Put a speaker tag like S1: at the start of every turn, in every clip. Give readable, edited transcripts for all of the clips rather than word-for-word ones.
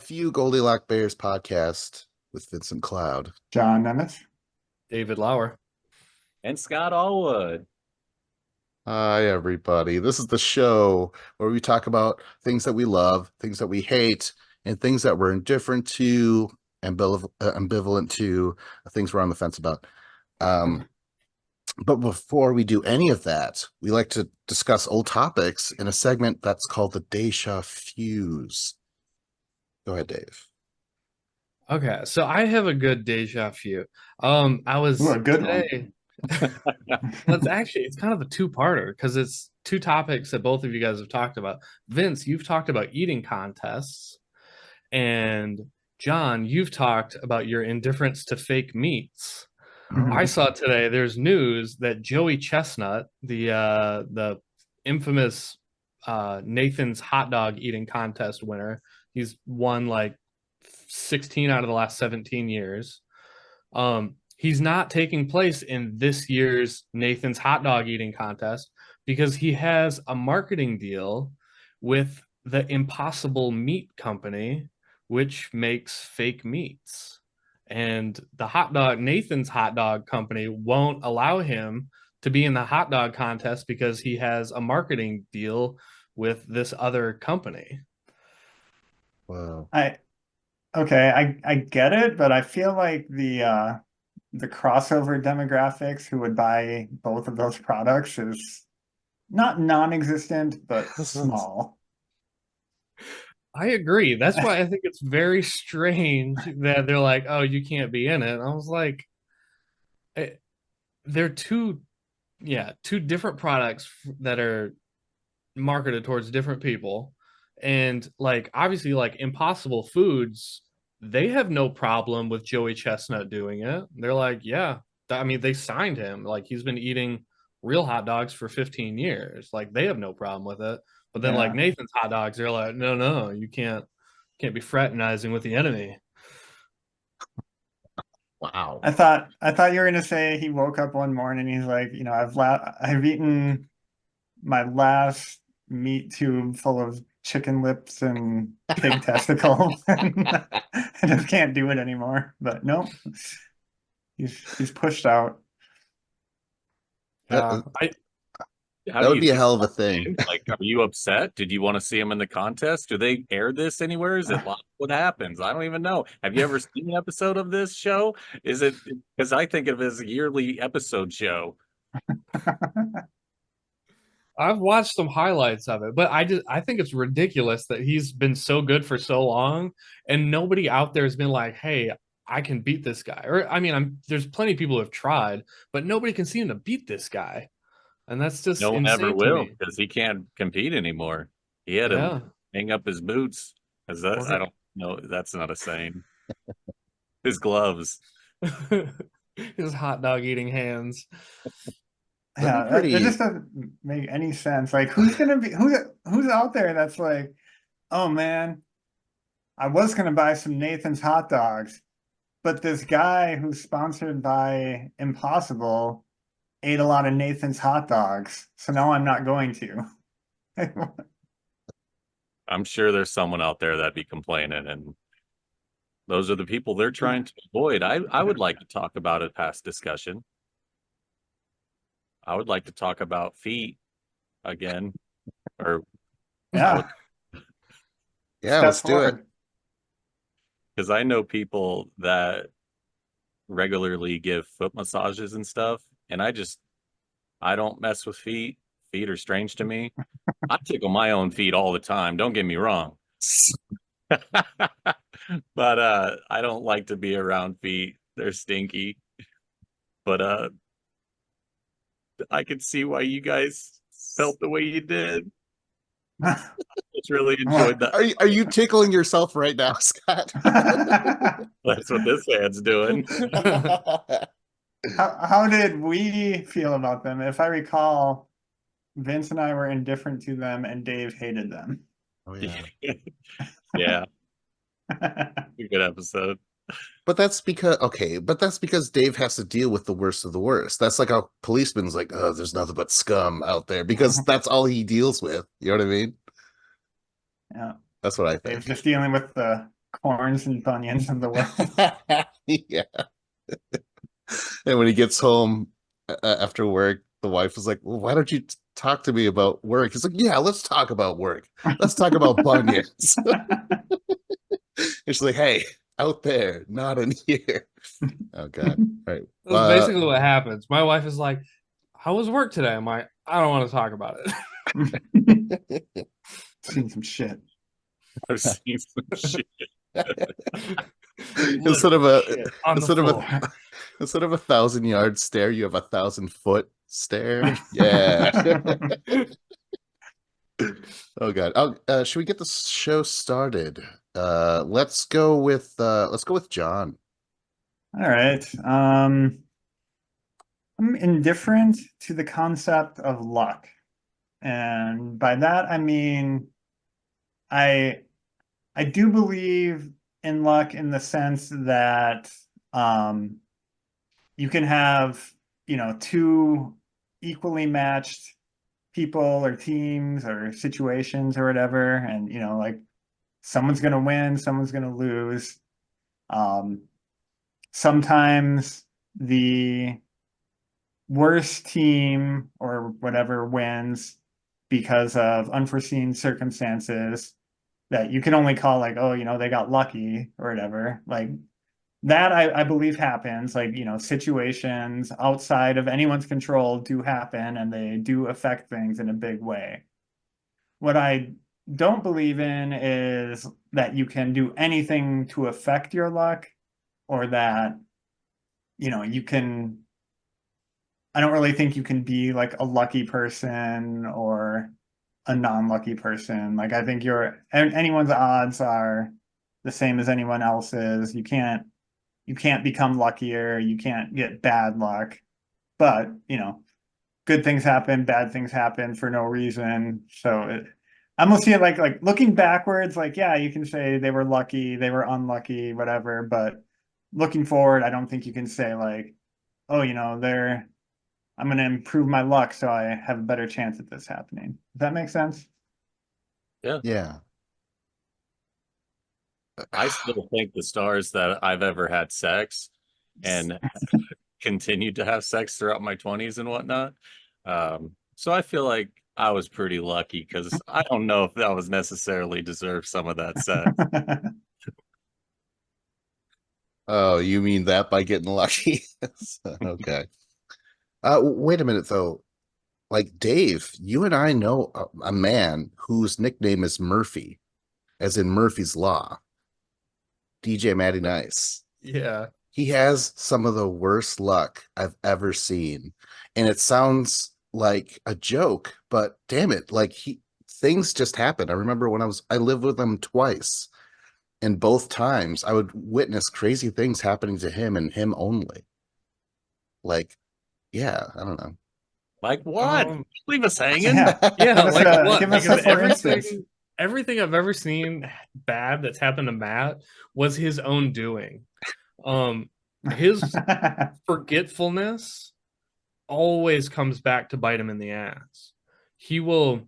S1: Few Goldilock Bears podcast with Vincent Cloud.
S2: John Nemeth.
S3: David Lauer.
S4: And Scott Allwood.
S1: Hi, everybody. This is the show where we talk about things that we love, things that we hate, and things that we're indifferent to, ambivalent to, things we're on the fence about. But before we do any of that, we like to discuss old topics in a segment that's called the Deja Fuse. Go ahead, Dave.
S3: Okay, so I have a good deja vu. I was
S2: Ooh, a good
S3: today. Well, it's kind of a two-parter because it's two topics that both of you guys have talked about. Vince, you've talked about eating contests, and John, you've talked about your indifference to fake meats. I saw today there's news that Joey Chestnut, the infamous Nathan's hot dog eating contest winner, he's won like 16 out of the last 17 years. He's not taking place in this year's Nathan's hot dog eating contest because he has a marketing deal with the Impossible Meat Company, which makes fake meats. And Nathan's hot dog company won't allow him to be in the hot dog contest because he has a marketing deal with this other company.
S1: Wow.
S2: I get it, but I feel like the crossover demographics who would buy both of those products is not non-existent, but small.
S3: I agree. That's why I think it's very strange that they're like, "Oh, you can't be in it." And I was like, they're two different products that are marketed towards different people. And like obviously like Impossible Foods, they have no problem with Joey Chestnut doing it. They're like, yeah, I mean, they signed him. Like he's been eating real hot dogs for 15 years. Like they have no problem with it. But then like
S2: Yeah.
S3: Nathan's hot dogs, they're like, no, you can't be fraternizing with the enemy.
S1: Wow.
S2: I thought you were gonna say he woke up one morning and he's like, I've eaten my last meat tube full of chicken lips and pig testicles. I just can't do it anymore. But no, he's pushed out.
S1: That
S4: How
S1: would
S4: do
S1: be
S4: you
S1: a
S4: feel
S1: hell of a
S4: about
S1: thing.
S4: it? Like, are you upset? Did you want to see him in the contest? Do they air this anywhere? Is it live? What happens? I don't even know. Have you ever seen an episode of this show? Is it because I think of it as a yearly episode show?
S3: I've watched some highlights of it, but I think it's ridiculous that he's been so good for so long and nobody out there has been like, "Hey, I can beat this guy." Or I mean, there's plenty of people who have tried, but nobody can seem to beat this guy. And that's just
S4: No one ever
S3: insane to
S4: will
S3: me.
S4: because he can't compete anymore. He had
S3: Yeah.
S4: to hang up his boots. As that,
S3: Or
S4: I don't know. That's not a saying. His gloves.
S3: his hot dog eating hands.
S1: That'd
S2: Yeah,
S1: be
S2: that
S1: pretty.
S2: just doesn't make any sense. Like, who's out there that's like, oh man, I was gonna buy some Nathan's hot dogs, but this guy who's sponsored by Impossible ate a lot of Nathan's hot dogs, so now I'm not going to.
S4: I'm sure there's someone out there that'd be complaining, and those are the people they're trying to avoid. I would like to talk about it past discussion. I would like to talk about feet again, or
S2: Yeah,
S1: Yeah,
S2: step
S1: let's do it.
S2: forward.
S4: because I know people that regularly give foot massages and stuff, and I don't mess with feet. Feet are strange to me. I tickle my own feet all the time. Don't get me wrong. But I don't like to be around feet. They're stinky. But I could see why you guys felt the way you did. Just really enjoyed that.
S1: Are you tickling yourself right now, Scott?
S4: That's what this man's doing.
S2: How did we feel about them? If I recall, Vince and I were indifferent to them, and Dave hated them.
S1: Oh yeah.
S4: Yeah, a good episode.
S1: But that's because Dave has to deal with the worst of the worst. That's like a policeman's like, oh, there's nothing but scum out there because that's all he deals with. You know what I mean?
S2: Yeah,
S1: That's what I
S2: Dave's
S1: think.
S2: just dealing with the corns and bunions of the world.
S1: Yeah. And when he gets home after work, the wife was like, well, why don't you talk to me about work? He's like, yeah, let's talk about work. Let's talk about bunions. And she's like, hey, out there, not in here. Oh, God. Right.
S3: That's basically what happens. My wife is like, "How was work today?" I'm like, "I don't want to talk about it."
S2: Seen some shit.
S4: I've seen some shit.
S1: instead of a
S3: Shit on the
S1: instead of
S3: floor.
S1: a instead of 1,000-yard stare, you have 1,000-foot stare. Yeah. Oh, God. Should we get the show started? Let's go with John.
S2: All right. I'm indifferent to the concept of luck. And by that I mean I I do believe in luck in the sense that you can have, two equally matched people or teams or situations or whatever, and like someone's gonna win, someone's gonna lose. Um, Sometimes the worst team or whatever wins because of unforeseen circumstances that you can only call like, oh, they got lucky or whatever. Like that I believe happens. Like, situations outside of anyone's control do happen and they do affect things in a big way. What I don't believe in is that you can do anything to affect your luck, or that, you can, I don't really think you can be like a lucky person or a non-lucky person. Like I think anyone's odds are the same as anyone else's. You can't become luckier, you can't get bad luck. But, good things happen, bad things happen for no reason. So I almost see it like looking backwards, like, yeah, you can say they were lucky, they were unlucky, whatever. But looking forward, I don't think you can say like, oh, I'm going to improve my luck so I have a better chance at this happening. Does that make sense?
S1: Yeah.
S4: I still think the stars that I've ever had sex and continued to have sex throughout my 20s and whatnot. So I feel like I was pretty lucky because I don't know if that was necessarily deserved some of that sex.
S1: Oh, you mean that by getting lucky? Okay. Wait a minute though. Like Dave, you and I know a man whose nickname is Murphy, as in Murphy's Law. DJ Matty Nice.
S3: Yeah.
S1: He has some of the worst luck I've ever seen. And it sounds like a joke, but damn it, like things just happen. I remember when I lived with him twice, and both times I would witness crazy things happening to him and him only. Like, yeah, I don't know.
S4: Like what? Leave us hanging.
S2: Yeah.
S3: Yeah, like what?
S2: Give us
S3: Because
S2: a for instance.
S3: everything I've ever seen bad that's happened to Matt was his own doing. His forgetfulness always comes back to bite him in the ass. He will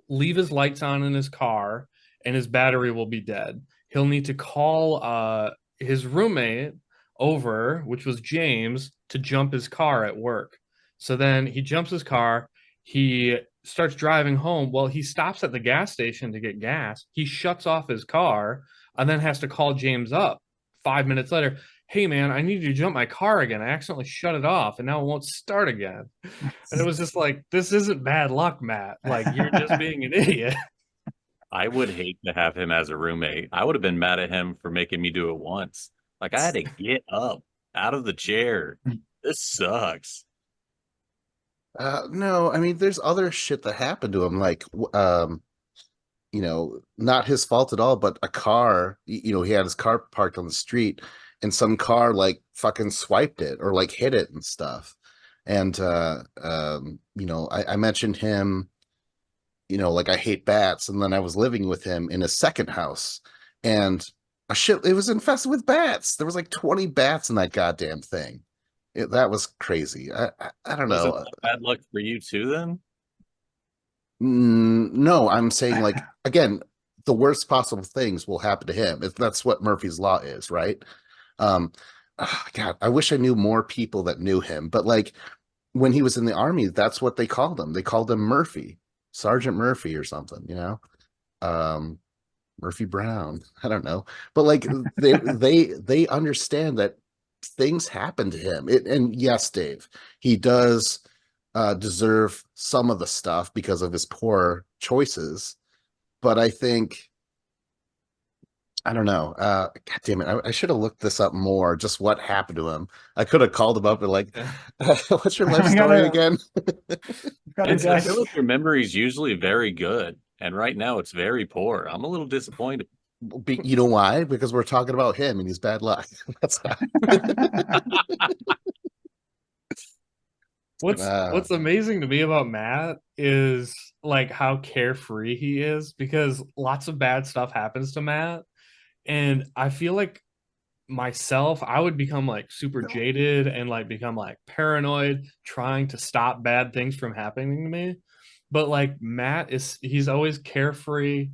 S3: leave his lights on in his car and his battery will be dead. He'll need to call his roommate over, which was James, to jump his car at work. So then he jumps his car, he starts driving home. Well, he stops at the gas station to get gas. He shuts off his car and then has to call James up 5 minutes later. Hey man, I need you to jump my car again. I accidentally shut it off and now it won't start again. And it was just like, this isn't bad luck, Matt. Like, you're just being an idiot.
S4: I would hate to have him as a roommate. I would have been mad at him for making me do it once. Like I had to get up out of the chair. This sucks.
S1: No, I mean, there's other shit that happened to him, like, not his fault at all, but a car, he had his car parked on the street and some car like fucking swiped it or like hit it and stuff. And, I mentioned him, like I hate bats. And then I was living with him in his second house and it was infested with bats. There was like 20 bats in that goddamn thing. That was crazy. I don't
S4: Was
S1: know.
S4: it bad luck for you too then?
S1: No, I'm saying like again, the worst possible things will happen to him. That's what Murphy's Law is, right? Um, God, I wish I knew more people that knew him, but like when he was in the army, that's what they called him. They called him Murphy, Sergeant Murphy or something, you know? Um, Murphy Brown. I don't know. But like they understand that things happen to him. And yes, Dave, he does deserve some of the stuff because of his poor choices. But I think I don't know. God damn it. I should have looked this up more, just what happened to him. I could have called him up and like, what's your life
S2: We
S1: story
S2: gotta-
S1: again?
S2: Gotta
S4: I
S2: guess.
S4: feel like your memory is usually very good, and right now it's very poor. I'm a little disappointed.
S1: You know why? Because we're talking about him and he's bad luck. That's why.
S3: What's amazing to me about Matt is like how carefree he is, because lots of bad stuff happens to Matt, and I feel like myself, I would become like super jaded and like become like paranoid trying to stop bad things from happening to me. But like Matt he's always carefree.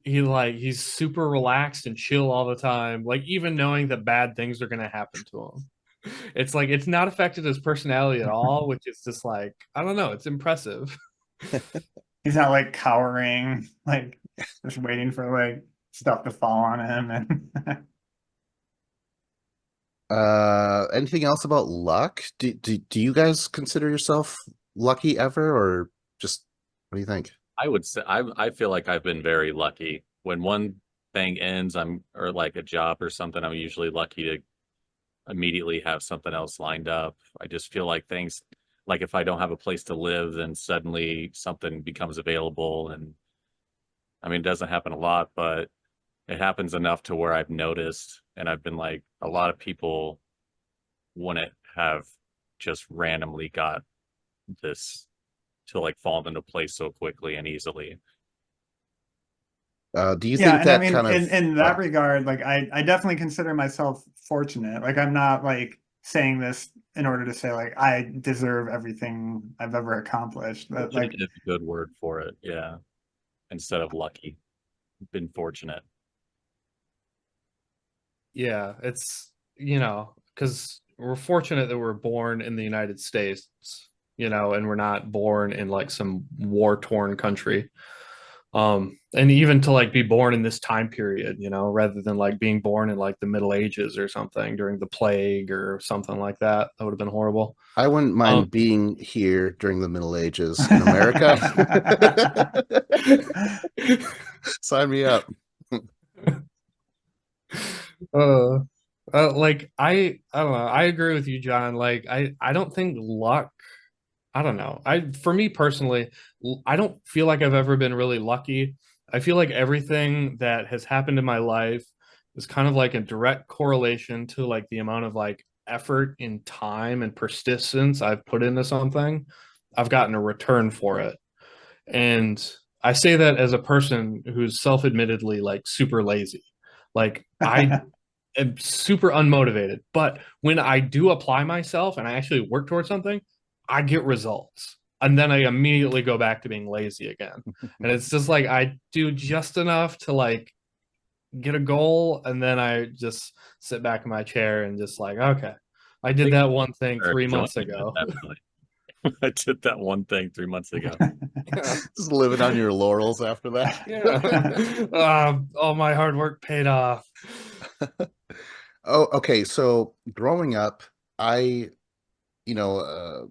S3: He's super relaxed and chill all the time, like even knowing that bad things are going to happen to him. It's like it's not affected his personality at all, which is just like, I don't know, it's impressive.
S2: He's not like cowering, like just waiting for like stuff to fall on him. And
S1: Anything else about luck? Do you guys consider yourself lucky ever, or just what do you think?
S4: I would say I feel like I've been very lucky. When one thing ends, or like a job or something, I'm usually lucky to immediately have something else lined up. I just feel like things, like if I don't have a place to live, then suddenly something becomes available. And I mean, it doesn't happen a lot, but it happens enough to where I've noticed, and I've been like, a lot of people wouldn't have just randomly got this to like fall into place so quickly and easily.
S1: Do you
S2: yeah,
S1: think
S2: and I
S1: that
S2: mean,
S1: kind of
S2: in that regard, like I definitely consider myself fortunate. Like I'm not like saying this in order to say like I deserve everything I've ever accomplished. But like
S4: Fortunate is a good word for it, yeah. Instead of lucky, been fortunate.
S3: Yeah, it's, because we're fortunate that we're born in the United States, and we're not born in like some war-torn country. And even to like be born in this time period, rather than like being born in like the Middle Ages or something during the plague or something like that. That would have been horrible.
S1: I wouldn't mind being here during the Middle Ages in America. Sign me up.
S3: uh, like I don't know. I agree with you, John. Like I don't think luck. I don't know. For me personally, I don't feel like I've ever been really lucky. I feel like everything that has happened in my life is kind of like a direct correlation to like the amount of like effort and time and persistence I've put into something. I've gotten a return for it. And I say that as a person who's self-admittedly like super lazy. Like I am super unmotivated, but when I do apply myself and I actually work towards something, I get results. And then I immediately go back to being lazy again. And it's just like I do just enough to like get a goal, and then I just sit back in my chair and just like, okay, I did that one thing 3 months ago.
S4: I did that one thing 3 months ago.
S3: Yeah.
S1: Just living on your laurels after that.
S3: Yeah. All my hard work paid off.
S1: Oh, okay. So growing up, I, you know, uh,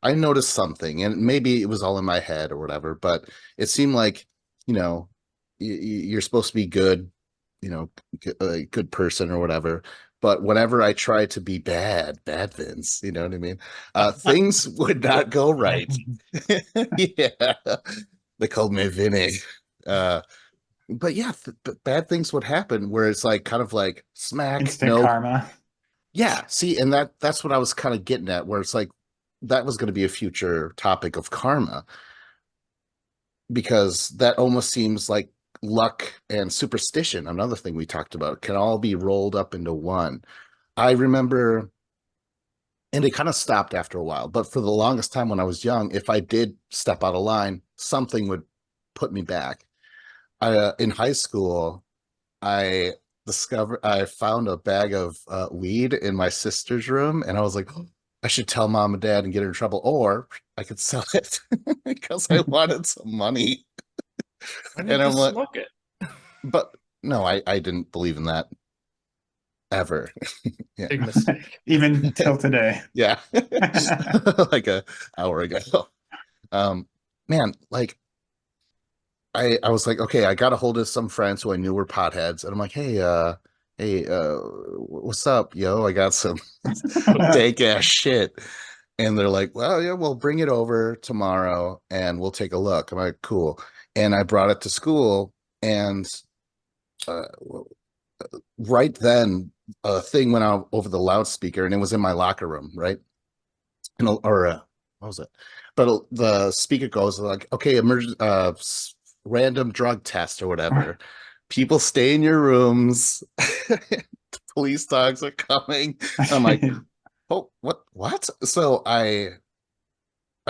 S1: I noticed something, and maybe it was all in my head or whatever, but it seemed like, you know, you're supposed to be good, a good person or whatever. But whenever I tried to be bad Vince, you know what I mean? Things would not go right. Yeah. They called me Vinny. Uh, but yeah, bad things would happen where it's like kind of like smack,
S2: instant
S1: no,
S2: karma.
S1: yeah, see, and that's what I was kind of getting at, where it's like that was going to be a future topic of karma, because that almost seems like luck and superstition, another thing we talked about, can all be rolled up into one. I remember, and it kind of stopped after a while, but for the longest time when I was young, if I did step out of line, something would put me back. in high school, I I found a bag of weed in my sister's room, and I was like, "Oh, I should tell mom and dad and get her in trouble, or I could sell it because I wanted some money."
S3: Why didn't
S1: And
S3: you
S1: I'm
S3: just
S1: like,
S3: smoke it?
S1: but no, I didn't believe in that ever. Yeah.
S3: Big mistake.
S2: Even till today.
S1: Yeah. Like a hour ago. Um, man, like I was like, okay, I got a hold of some friends who I knew were potheads, and I'm like, what's up, yo? I got some dank ass shit. And they're like, well, yeah, we'll bring it over tomorrow and we'll take a look. I'm like, cool. And I brought it to school, and uh, right then a thing went out over the loudspeaker, and it was in my locker room, right? And what was it? But the speaker goes like, okay, random drug test or whatever. People stay in your rooms. Police dogs are coming. I'm like, oh, what? So I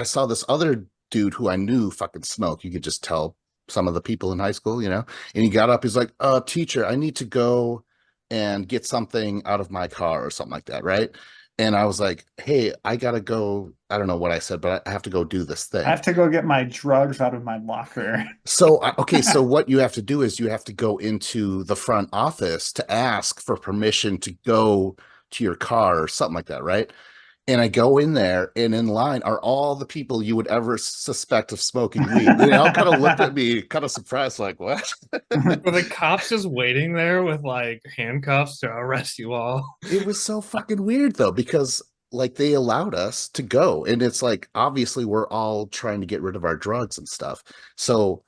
S1: saw this other dude who I knew fucking smoke. You could just tell some of the people in high school, and he got up, he's like, teacher, I need to go and get something out of my car or something like that, right? And I was like, hey, I gotta go. I don't know what I said, but I have to go do this
S2: I
S1: thing.
S2: have to go get my drugs out of my locker.
S1: So, okay, so what you have to do is you have to go into the front office to ask for permission to go to your car or something like that, right? And I go in there, and in line are all the people you would ever suspect of smoking weed. They all kind of looked at me, kind of surprised, like, what?
S3: Were the cops just waiting there with like handcuffs to arrest you all?
S1: It was so fucking weird, though, because like they allowed us to go. And it's like, obviously, we're all trying to get rid of our drugs and stuff. So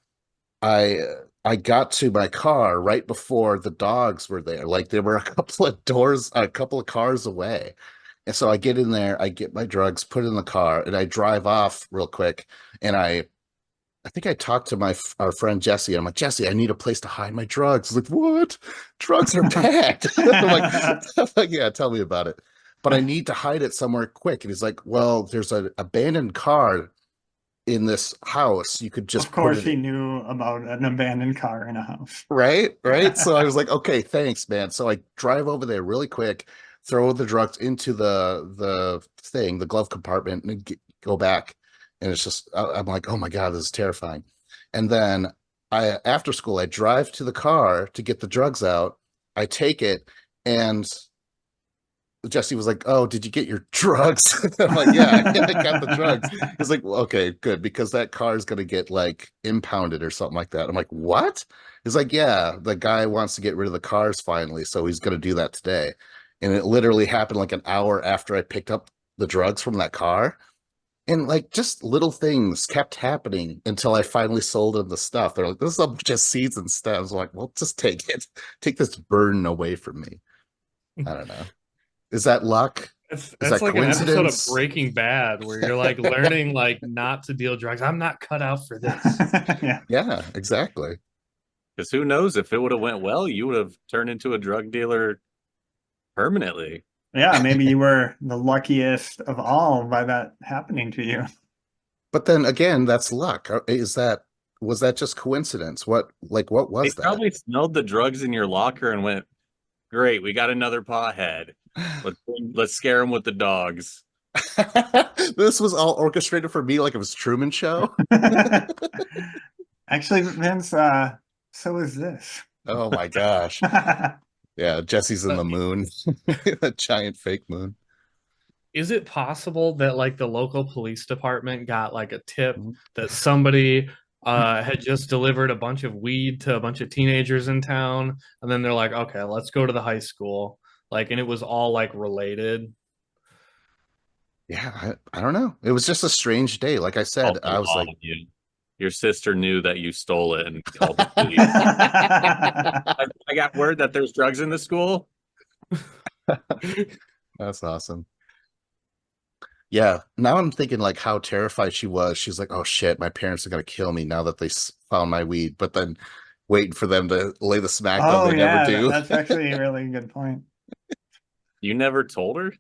S1: I I got to my car right before the dogs were there. Like they were a couple of cars away. And so I get in there, I get my drugs, put it in the car, and I drive off real quick. And I think I talked to our friend Jesse. I'm like, Jesse, I need a place to hide my drugs. He's like, what? Drugs are bad. I'm like, yeah, tell me about it. But I need to hide it somewhere quick. And he's like, well, there's an abandoned car in this house. You could just
S2: Of
S1: put
S2: course,
S1: it
S2: he knew about an abandoned car in a house.
S1: right. So I was like, okay, thanks, man. So I drive over there really quick, throw the drugs into the glove compartment, and go back. And it's just I'm like, oh my god, this is terrifying. And then after school, I drive to the car to get the drugs out. I take it, and Jesse was like, "Oh, did you get your drugs?" I'm like, "Yeah, I got the drugs." He's like, well, "Okay, good, because that car is gonna get like impounded or something like that." I'm like, "What?" He's like, "Yeah, the guy wants to get rid of the cars finally, so he's gonna do that today." And it literally happened like an hour after I picked up the drugs from that car. And like just little things kept happening until I finally sold him the stuff. They're like, "This is a bunch of seeds and stems." I'm like, "Well, just take it. Take this burden away from me." I don't know. Is that luck? Is
S3: That's
S1: that
S3: like an episode of
S1: coincidence?
S3: Breaking Bad where you're like learning like not to deal drugs. I'm not cut out for this.
S2: Yeah.
S1: Yeah, exactly.
S4: Because who knows, if it would have went well, you would have turned into a drug dealer permanently.
S2: Yeah, maybe you were the luckiest of all by that happening to you.
S1: But then again, that's luck. Was that just coincidence? What
S4: They
S1: was that?
S4: probably smelled the drugs in your locker and went, "Great, we got another pothead. Let's scare him with the dogs."
S1: This was all orchestrated for me like it was Truman Show.
S2: Actually, Vince, so is this.
S1: Oh my gosh. Yeah, Jesse's in the moon. A giant fake moon.
S3: Is it possible that like the local police department got like a tip
S1: Mhm.
S3: that somebody had just delivered a bunch of weed to a bunch of teenagers in town, and then they're like, okay, let's go to the high school, like, and it was all like related.
S1: Yeah, I don't know. It was just a strange day. Like I said,
S4: Also,
S1: I was
S4: all
S1: like,
S4: of you. Your sister knew that you stole it and called the police. I got word that there's drugs in the school.
S1: that's awesome. Yeah, now I'm thinking like how terrified she was. She's like, "Oh shit, my parents are gonna kill me now that they found my weed." But then waiting for them to lay the smackdown,
S2: Oh
S1: they never
S2: yeah,
S1: do.
S2: that's actually a really good point.
S4: You never told her?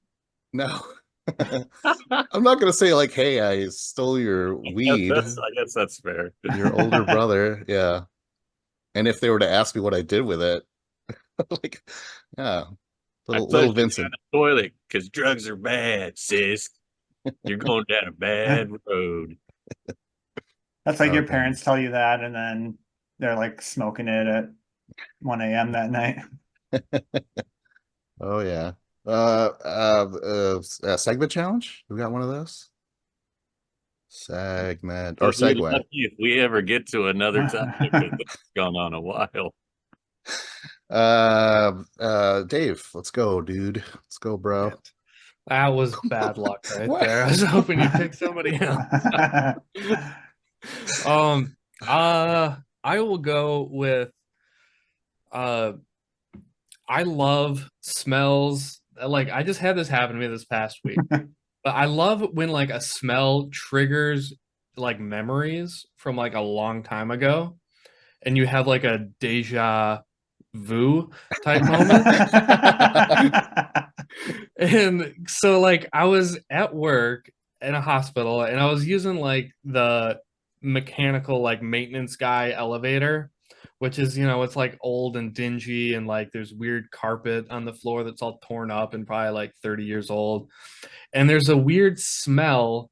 S1: No, I'm not gonna say like, "Hey, I stole your weed."
S4: I guess that's fair.
S1: Your older brother, yeah. And if they were to ask me what I did with it, like, yeah,
S4: I
S1: little
S4: flushed it down
S1: Vincent.
S4: the toilet because drugs are bad, sis. You're going down a bad road.
S2: That's like
S1: Oh,
S2: your
S1: God.
S2: parents tell you that, and then they're like smoking it at 1 a.m. that night.
S1: Oh yeah. Segment challenge? We got one of those? Segment or
S4: We'll be
S1: segue.
S4: lucky if we ever get to another topic because it's gone on a while.
S1: Dave, let's go, dude. Let's go, bro.
S3: Shit. That was bad luck right
S1: What?
S3: there. I was hoping you'd pick somebody else. I will go with I love smells. Like I just had this happen to me this past week. But I love when like a smell triggers like memories from like a long time ago and you have like a deja vu type moment. And so like I was at work in a hospital and I was using like the mechanical like maintenance guy elevator, which is, it's like old and dingy and like there's weird carpet on the floor that's all torn up and probably like 30 years old. And there's a weird smell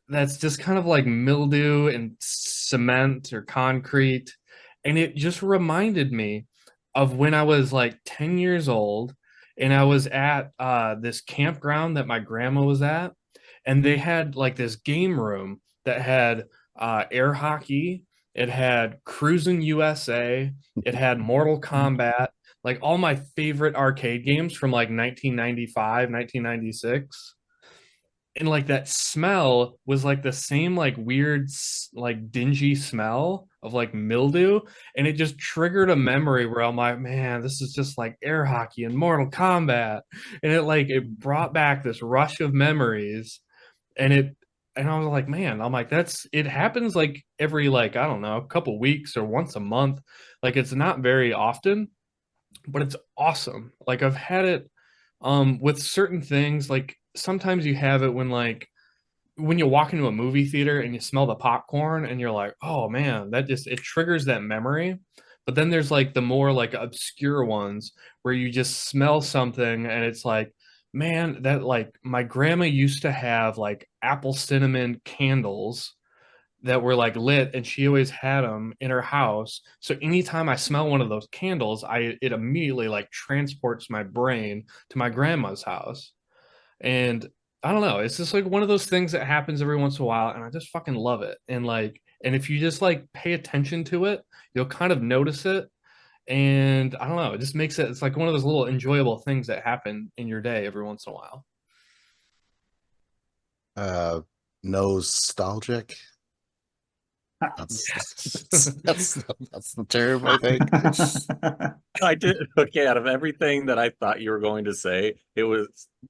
S3: that's just kind of like mildew and cement or concrete. And it just reminded me of when I was like 10 years old and I was at this campground that my grandma was at. And they had like this game room that had air hockey, it had Cruising USA, it had Mortal Kombat, like all my favorite arcade games from like 1995, 1996, and like that smell was like the same like weird like dingy smell of like mildew, and it just triggered a memory where I'm like, man, this is just like air hockey and Mortal Kombat, and it brought back this rush of memories. And I was like, man, I'm like, that's it happens like every like I don't know, a couple weeks or once a month. Like it's not very often, but it's awesome. Like I've had it with certain things. Like sometimes you have it when you walk into a movie theater and you smell the popcorn and you're like, oh man, that just it triggers that memory. But then there's like the more like obscure ones where you just smell something and it's like, man, that like my grandma used to have like apple cinnamon candles that were like lit and she always had them in her house. So anytime I smell one of those candles, it immediately like transports my brain to my grandma's house. And I don't know, it's just like one of those things that happens every once in a while and I just fucking love it. And if you just like pay attention to it, you'll kind of notice it. And I don't know, it just makes it's like one of those little enjoyable things that happen in your day every once in a while.
S1: Nostalgic.
S3: Yes.
S1: That's the term, I think.
S4: I did okay. Out of everything that I thought you were going to say, it was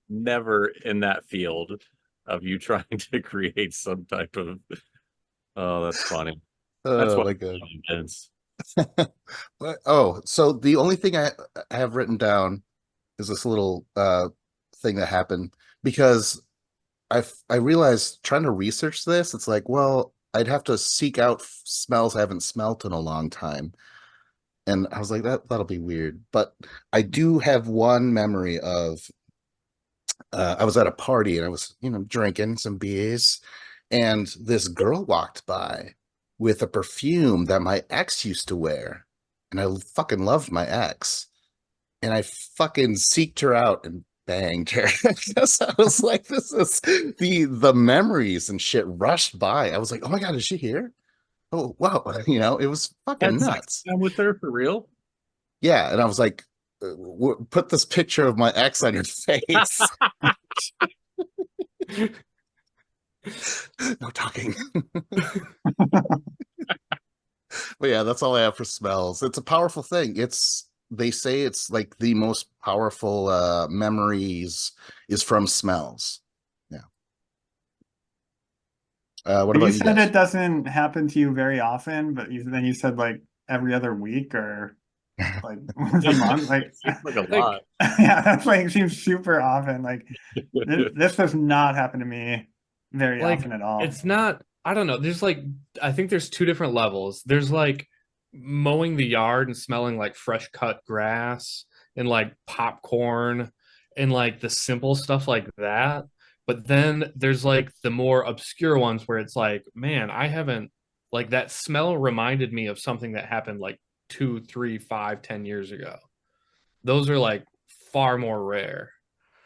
S4: never in that field of you trying to create some type of. Oh, that's funny. That's
S1: Oh
S4: what
S1: my
S4: I'm
S1: God.
S4: convinced.
S1: So the only thing I have written down is this little thing that happened because I realized trying to research this, it's like, well, I'd have to seek out smells I haven't smelt in a long time. And I was like, that'll be weird. But I do have one memory of I was at a party and I was, drinking some beers, and this girl walked by with a perfume that my ex used to wear. And I fucking loved my ex. And I fucking seeked her out and banged her. Because I was like, this is the memories and shit rushed by. I was like, oh my God, is she here? Oh wow. It was fucking
S4: Had sex
S1: nuts.
S4: time with her for real?
S1: Yeah. And I was like, put this picture of my ex on your face. No talking. But yeah, that's all I have for smells. It's a powerful thing. They say it's like the most powerful memories is from smells. Yeah. What
S2: But you
S1: about you
S2: said
S1: guys?
S2: it doesn't happen to you very often, but then you said like every other week or like once a month. Like,
S4: It seems like a
S3: Like
S4: lot.
S2: yeah, that's like seems super often. Like this does not happen to me very
S3: like
S2: often at all.
S3: it's not I don't know, there's like I think there's two different levels. There's like mowing the yard and smelling like fresh cut grass and like popcorn and like the simple stuff like that. But then there's like the more obscure ones where it's like, man, I haven't like that smell reminded me of something that happened like 2, 3, 5, 10 years ago. Those are like far more rare.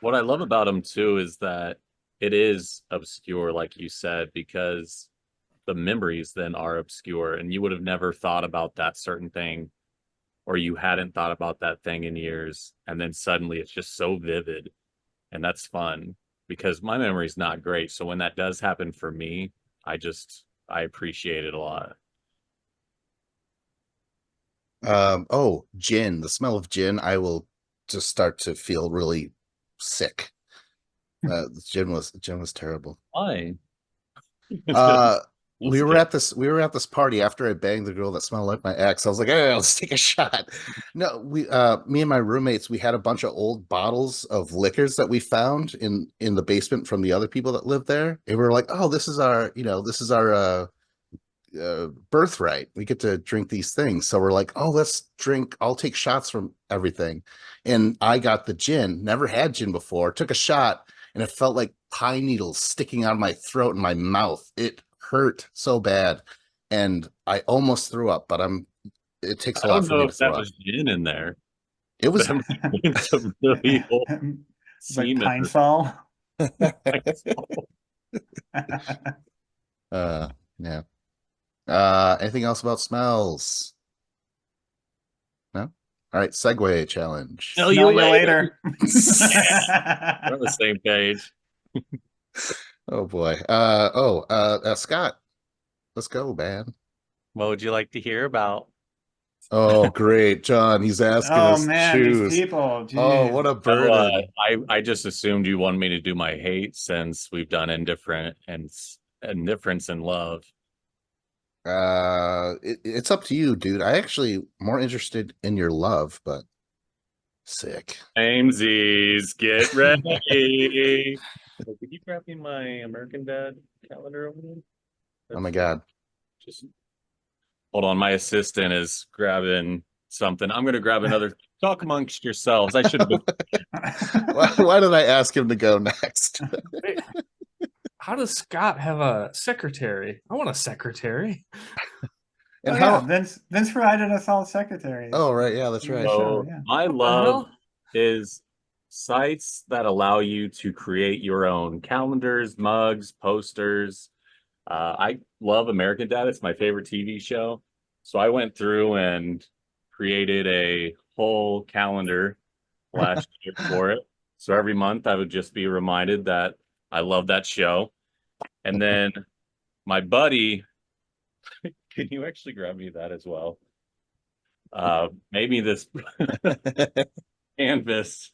S4: What I love about them too is that it is obscure, like you said, because the memories then are obscure and you would have never thought about that certain thing or you hadn't thought about that thing in years. And then suddenly it's just so vivid. And that's fun because my memory's not great. So when that does happen for me, I appreciate it a lot.
S1: Oh, gin. The smell of gin, I will just start to feel really sick. Gin was terrible.
S4: Why?
S1: We were at this party after I banged the girl that smelled like my ex. I was like, hey, let's take a shot. No, me and my roommates, we had a bunch of old bottles of liquors that we found in the basement from the other people that lived there. And we were like, oh, this is our birthright. We get to drink these things. So we're like, oh, let's drink. I'll take shots from everything. And I got the gin, never had gin before, took a shot, and it felt like pine needles sticking out of my throat and my mouth. It hurt so bad. And I almost threw up, but it takes a
S4: I
S1: lot
S4: don't
S1: for
S4: know
S1: me to
S4: if that
S1: throw up.
S4: was gin in there.
S1: It was
S4: That might have been some really old
S2: Like
S4: semen
S2: Pine
S4: or
S2: Sol.
S1: yeah. Anything else about smells? No? All right, segue challenge.
S4: Smell
S2: Smell
S4: you
S2: you
S4: later.
S2: later.
S4: We're on the same page.
S1: Oh boy. Scott, let's go, man.
S4: What would you like to hear about?
S1: Oh, great, John. He's asking
S2: Oh
S1: us to
S2: man, these
S1: choose.
S2: people.
S1: Oh,
S2: Geez.
S1: what a
S4: Oh,
S1: burden.
S4: I just assumed you wanted me to do my hate since we've done indifference and love.
S1: It's up to you, dude. I actually more interested in your love, but sick.
S4: Amesies, get ready. Oh, could you grab me my American Dad calendar over there?
S1: Oh my God.
S4: Just hold on. My assistant is grabbing something. I'm going to grab another. Talk amongst yourselves. I should have been.
S1: Why did I ask him to go next?
S3: Wait, how does Scott have a secretary? I want a secretary.
S1: And
S2: Oh
S1: how?
S2: yeah, Vince provided us all secretaries.
S1: Oh, right. Yeah, that's right.
S2: Show,
S4: So
S2: yeah.
S4: my
S3: What the
S4: love
S3: hell?
S4: is sites that allow you to create your own calendars, mugs, posters. I love American Dad. It's my favorite TV show. So I went through and created a whole calendar last year for it. So every month I would just be reminded that I love that show. And then my buddy, can you actually grab me that as well? Maybe this canvas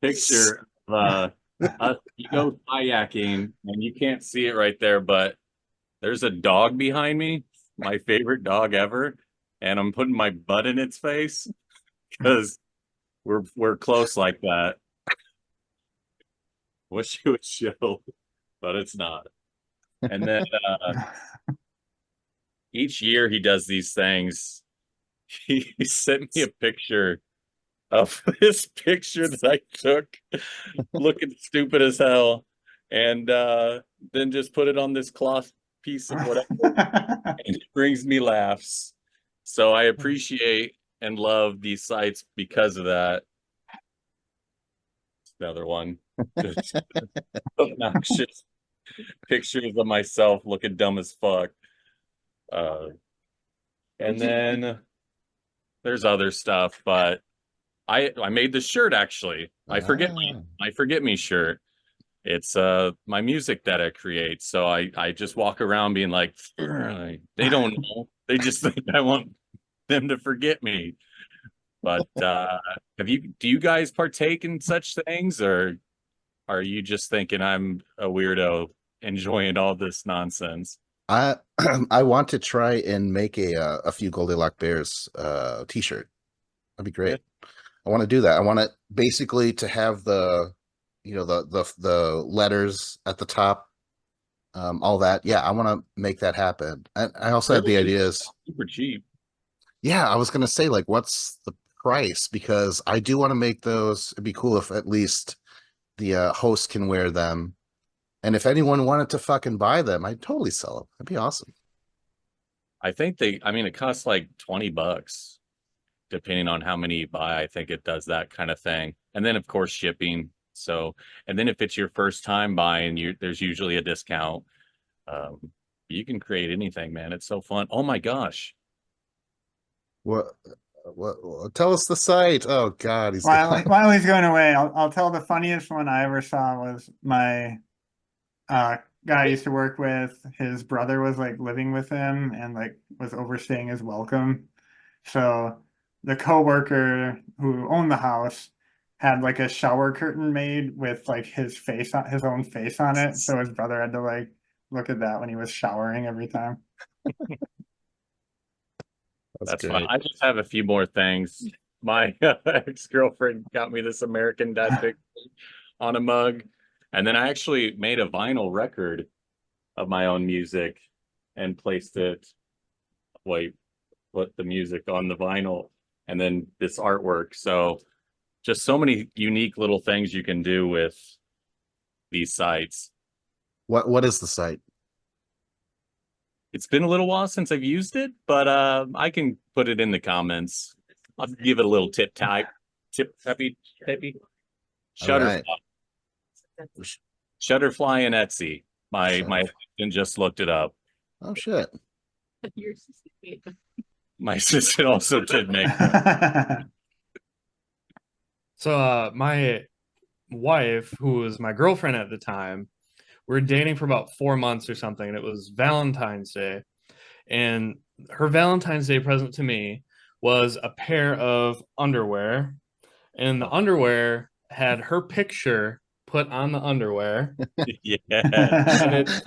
S4: picture of us, you go kayaking and you can't see it right there, but there's a dog behind me, my favorite dog ever, and I'm putting my butt in its face because we're close like that. Wish it would show, but it's not. And then each year he does these things. He sent me a picture of this picture that I took looking stupid as hell, and then just put it on this cloth piece of whatever, and it brings me laughs. So I appreciate and love these sites because of that. Another one, just obnoxious pictures of myself looking dumb as fuck. And then there's other stuff, but I made the shirt actually. My forget me shirt. It's my music that I create. So I just walk around being like, they don't know. They just think I want them to forget me. But do you guys partake in such things, or are you just thinking I'm a weirdo enjoying all this nonsense?
S1: I I want to try and make a few Goldilock Bears t-shirt. That'd be great. I want to do that. I want it basically to have the the letters at the top, all that. Yeah, I want to make that happen. I also had the ideas.
S4: Super cheap.
S1: Yeah, I was gonna say, like, what's the price? Because I do want to make those. It'd be cool if at least the host can wear them. And if anyone wanted to fucking buy them, I'd totally sell them. That'd be awesome.
S4: I think I mean, it costs like $20, depending on how many you buy. I think it does that kind of thing. And then, of course, shipping. So, and then if it's your first time buying, there's usually a discount. Um, you can create anything, man. It's so fun. Oh my gosh.
S1: What? Tell us the site. Oh God, he's
S2: While
S1: gone.
S2: while he's going away, I'll tell the funniest one I ever saw was my guy I used to work with. His brother was like living with him and like was overstaying his welcome. So the coworker who owned the house had like a shower curtain made with like his own face on it. So his brother had to like look at that when he was showering every time.
S4: That's fun.
S1: great.
S4: I just have a few more things. My ex-girlfriend got me this American Dad picture on a mug. And then I actually made a vinyl record of my own music and placed it, put the music on the vinyl and then this artwork. So just so many unique little things you can do with these sites.
S1: What is the site?
S4: It's been a little while since I've used it, but I can put it in the comments. I'll give it a little tappy.
S1: All right.
S4: Shutterfly and Etsy. My assistant just looked it up.
S1: Oh shit.
S4: My assistant also did make
S3: So my wife, who was my girlfriend at the time, we were dating for about 4 months or something, and it was Valentine's Day. And her Valentine's Day present to me was a pair of underwear, and the underwear had her picture put on the underwear,
S4: Yeah.
S3: and it's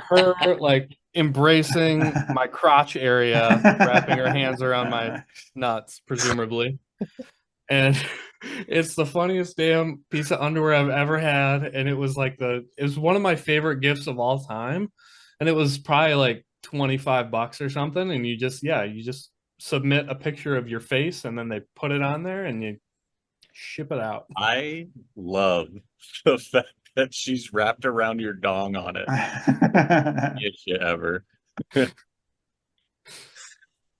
S3: her like embracing my crotch area, wrapping her hands around my nuts, presumably. And it's the funniest damn piece of underwear I've ever had. And it was like it was one of my favorite gifts of all time. And it was probably like $25 or something. And you just submit a picture of your face and then they put it on there and you ship it out.
S4: I love the fact that she's wrapped around your dong on it. If you ever.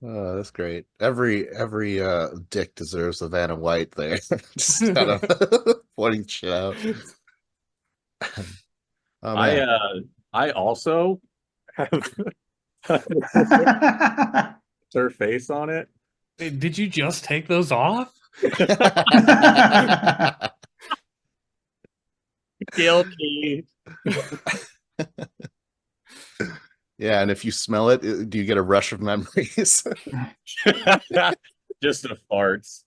S1: Oh, that's great. Every dick deserves a Vanna White there. Just kind of pointing shit out. Oh man.
S4: I also have her face on it.
S3: Hey, did you just take those off?
S4: Guilty.
S1: Yeah, and if you smell it, do you get a rush of memories?
S4: Just the farts.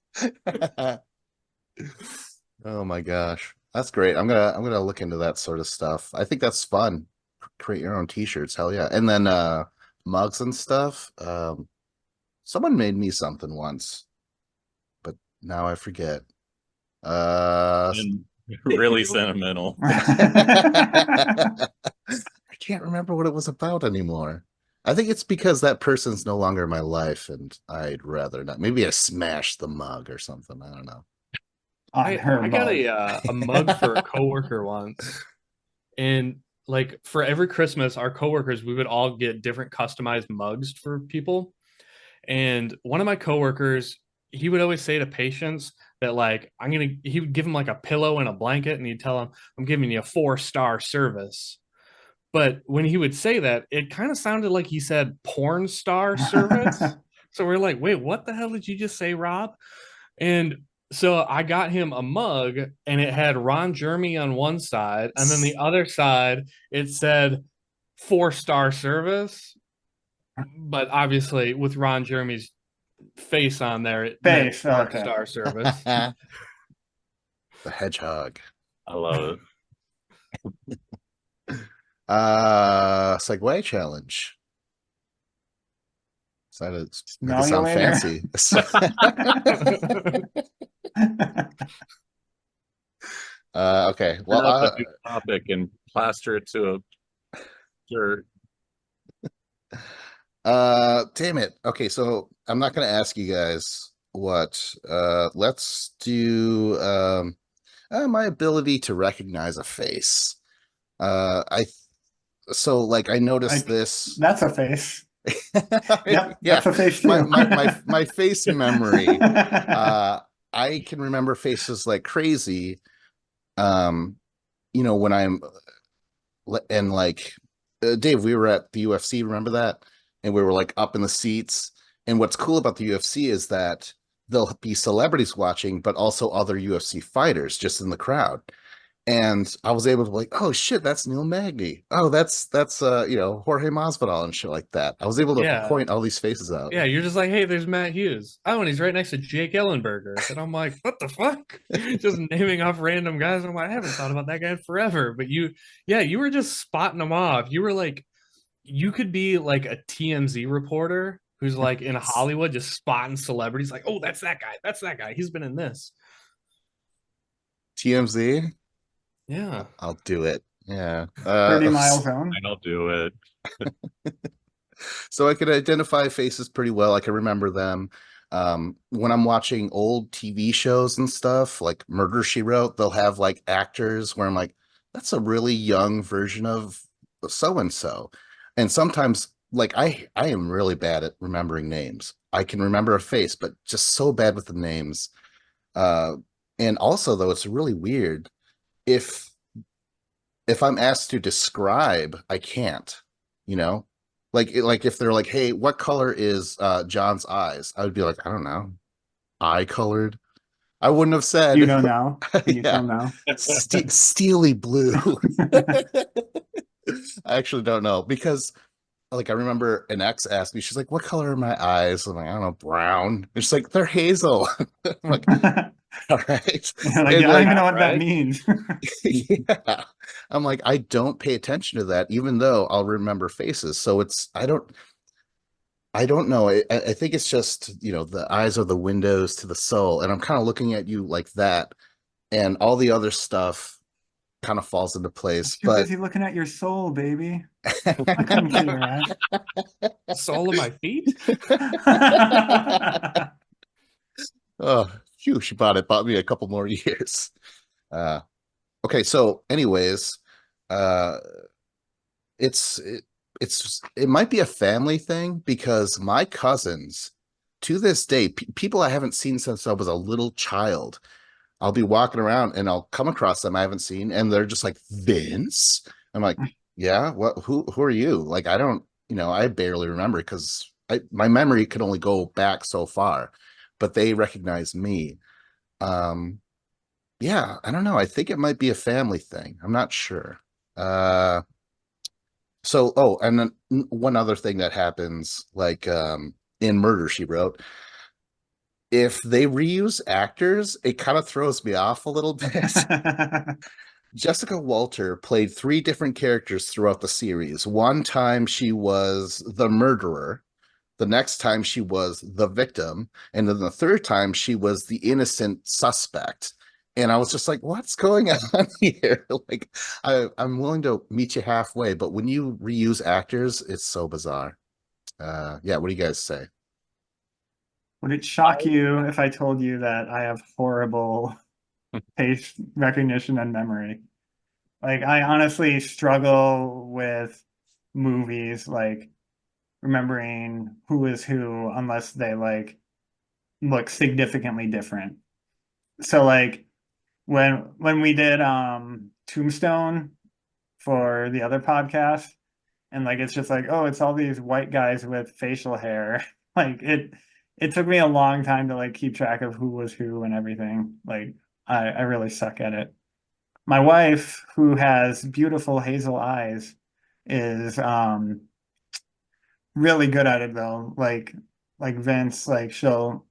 S1: Oh my gosh. That's great. I'm gonna look into that sort of stuff. I think that's fun. Create your own t-shirts, hell yeah. And then mugs and stuff. Someone made me something once, but now I forget.
S4: And really sentimental.
S1: I can't remember what it was about anymore. I think it's because that person's no longer in my life and I'd rather not. Maybe I smashed the mug or something. I don't know.
S3: I got a mug for a coworker once. And like for every Christmas, our coworkers, we would all get different customized mugs for people. And one of my coworkers, he would always say to patients that like he would give him like a pillow and a blanket and he'd tell him, I'm giving you a 4-star service. But when he would say that, it kind of sounded like he said porn star service. So we're like, wait, what the hell did you just say, Rob? And so I got him a mug and it had Ron Jeremy on one side, and then the other side it said 4-star service. But obviously with Ron Jeremy's face on there, it meant 4-star service.
S1: The hedgehog.
S4: I love it.
S1: Segway challenge. Decided to make
S2: Smell
S1: it
S2: you
S1: sound
S2: later.
S1: fancy. Okay.
S4: Well,
S1: Well,
S4: a new topic and plaster it to a shirt.
S1: Damn it. Okay, so I'm not gonna ask you guys what. Let's do my ability to recognize a face. I so like I noticed
S2: Like,
S1: this.
S2: that's a face. Yep,
S1: Yeah,
S2: that's a face
S1: my
S2: too.
S1: my face memory. I can remember faces like crazy. Um, when I'm and like Dave, we were at the UFC, remember that? And we were like up in the seats. And what's cool about the UFC is that there'll be celebrities watching, but also other UFC fighters just in the crowd. And I was able to like, oh shit, that's Neil Magny. Oh, that's Jorge Masvidal and shit like that. I was able to
S3: Yeah.
S1: point all these faces out.
S3: Yeah, you're just like, hey, there's Matt Hughes. Oh, and he's right next to Jake Ellenberger. And I'm like, what the fuck? Just naming off random guys. I'm like, I haven't thought about that guy in forever. But you were just spotting them off. You were like, you could be like a TMZ reporter who's like in Hollywood just spotting celebrities, like, oh, that's that guy. That's that guy. He's been in this.
S1: TMZ,
S3: Yeah.
S1: I'll do it. Yeah.
S2: 30-mile zone.
S4: I'll do it.
S1: So I could identify faces pretty well. I can remember them. When I'm watching old TV shows and stuff, like Murder She Wrote, they'll have like actors where I'm like, that's a really young version of so and so. And sometimes, like I am really bad at remembering names. I can remember a face, but just so bad with the names. Uh, and also, though, it's really weird if I'm asked to describe, I can't, you know? Like if they're like, "Hey, what color is John's eyes?" I would be like, "I don't know. Eye colored." I wouldn't have said,
S2: You know now. Can you
S1: yeah,
S2: tell now?
S1: steely blue. I actually don't know because like I remember an ex asked me, she's like, "What color are my eyes?" I'm like, "I don't know, brown." And she's like, "They're hazel." I'm like, "All right."
S2: Like,
S1: And
S2: I don't
S1: like
S2: even know what that
S3: right?
S2: means.
S1: yeah. I'm like, I don't pay attention to that, even though I'll remember faces. So I don't know. I think it's just, the eyes are the windows to the soul. And I'm kind of looking at you like that, and all the other stuff kind of falls into place.
S2: Too
S1: But
S2: busy looking at your soul, baby. I couldn't care less.
S3: Sole of my feet?
S1: oh, phew, she bought me a couple more years. Uh, okay, so anyways, uh, it's it, it might be a family thing because my cousins to this day, people I haven't seen since I was a little child, I'll be walking around and I'll come across them I haven't seen and they're just like, Vince. I'm like, yeah, what, who are you? Like, I don't, I barely remember because my memory could only go back so far, but they recognize me. um yeah, I don't know, I think it might be a family thing, I'm not sure. uh and then one other thing that happens, like in Murder She Wrote, if they reuse actors, it kind of throws me off a little bit. Jessica Walter played three different characters throughout the series. One time she was the murderer, the next time she was the victim, and then the third time she was the innocent suspect. And I was just like, what's going on here? Like, I'm willing to meet you halfway, but when you reuse actors, it's so bizarre. Yeah, what do you guys say?
S2: Would it shock you if I told you that I have horrible face recognition and memory? Like, I honestly struggle with movies, like remembering who is who unless they like look significantly different. So like when we did Tombstone for the other podcast, and like it's just like, oh, it's all these white guys with facial hair. Like it took me a long time to like keep track of who was who and everything. Like I really suck at it. My wife, who has beautiful hazel eyes, is really good at it though. Like Vince, like she'll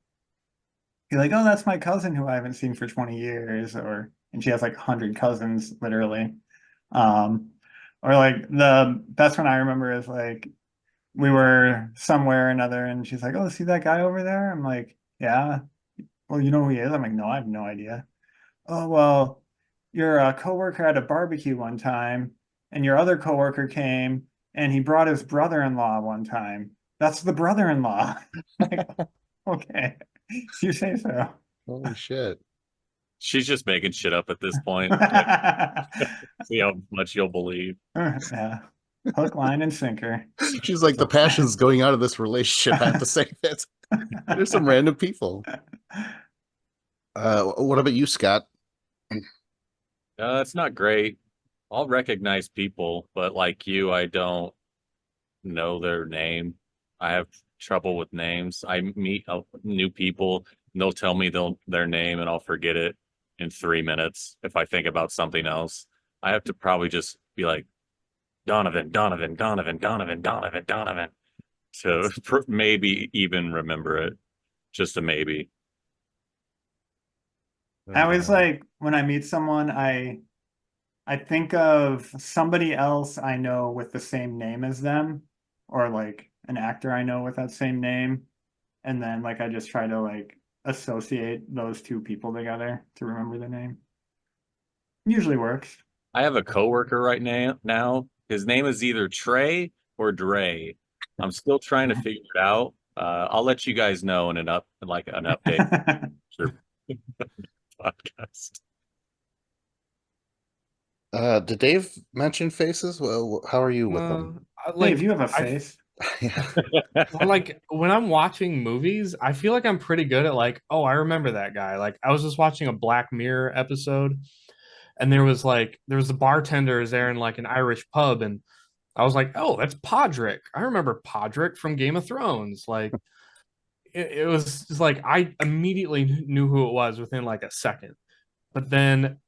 S2: be like, oh, that's my cousin who I haven't seen for 20 years, and she has like 100 cousins literally. Um, or like the best one I remember is like we were somewhere or another and she's like, oh, see that guy over there? I'm like, yeah. Well, you know who he is? I'm like, no, I have no idea. Oh, well, your coworker at a barbecue one time, and your other coworker came and he brought his brother-in-law one time. That's the brother-in-law. Like, okay, you say so.
S1: Holy shit.
S4: She's just making shit up at this point. See how much you'll believe.
S2: Yeah. Hook, line, and sinker.
S1: She's like, the passion's going out of this relationship. I have to say it. There's some random people. What about you, Scott?
S4: It's not great. I'll recognize people, but like you, I don't know their name. I have trouble with names. I meet new people, and they'll tell me their name, and I'll forget it in 3 minutes if I think about something else. I have to probably just be like, Donovan, Donovan, Donovan, Donovan, Donovan, Donovan, to maybe even remember it. Just a maybe.
S2: I always like when I meet someone, I think of somebody else I know with the same name as them, or like an actor I know with that same name, and then like I just try to like associate those two people together to remember the name. Usually works.
S4: I have a coworker right now. His name is either Trey or Dre. I'm still trying to figure it out. I'll let you guys know in an update sure, podcast.
S1: Did Dave mention faces? Well, how are you with them?
S2: Dave, you have a face.
S1: Yeah.
S3: Like when I'm watching movies, I feel like I'm pretty good at like, oh, I remember that guy. Like I was just watching a Black Mirror episode, and there was a bartender there in like an Irish pub, and I was like, oh, that's Podrick. I remember Podrick from Game of Thrones. Like it was just like I immediately knew who it was within like a second. But then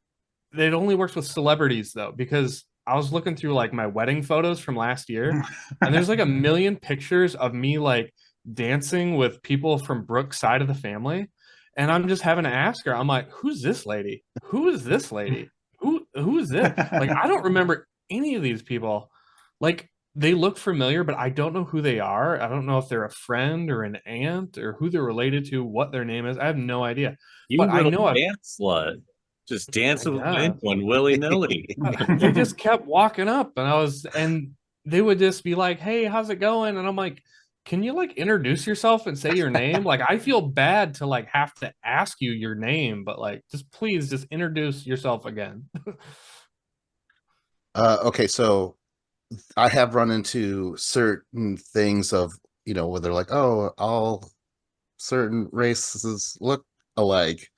S3: it only works with celebrities though, because I was looking through like my wedding photos from last year, and there's like a million pictures of me like dancing with people from Brooke's side of the family. And I'm just having to ask her, I'm like, who's this lady? Who is this lady? Who is this? Like, I don't remember any of these people. Like, they look familiar, but I don't know who they are. I don't know if they're a friend or an aunt or who they're related to, what their name is. I have no idea.
S4: You
S3: But I
S4: little
S3: know I've,
S4: dance slut. Just dance
S3: I
S4: with
S3: guess.
S4: anyone willy nilly.
S3: They just kept walking up, and they would just be like, hey, how's it going? And I'm like, can you like introduce yourself and say your name? Like I feel bad to like have to ask you your name, but like just please just introduce yourself again.
S1: Okay, so I have run into certain things of, where they're like, oh, all certain races look alike.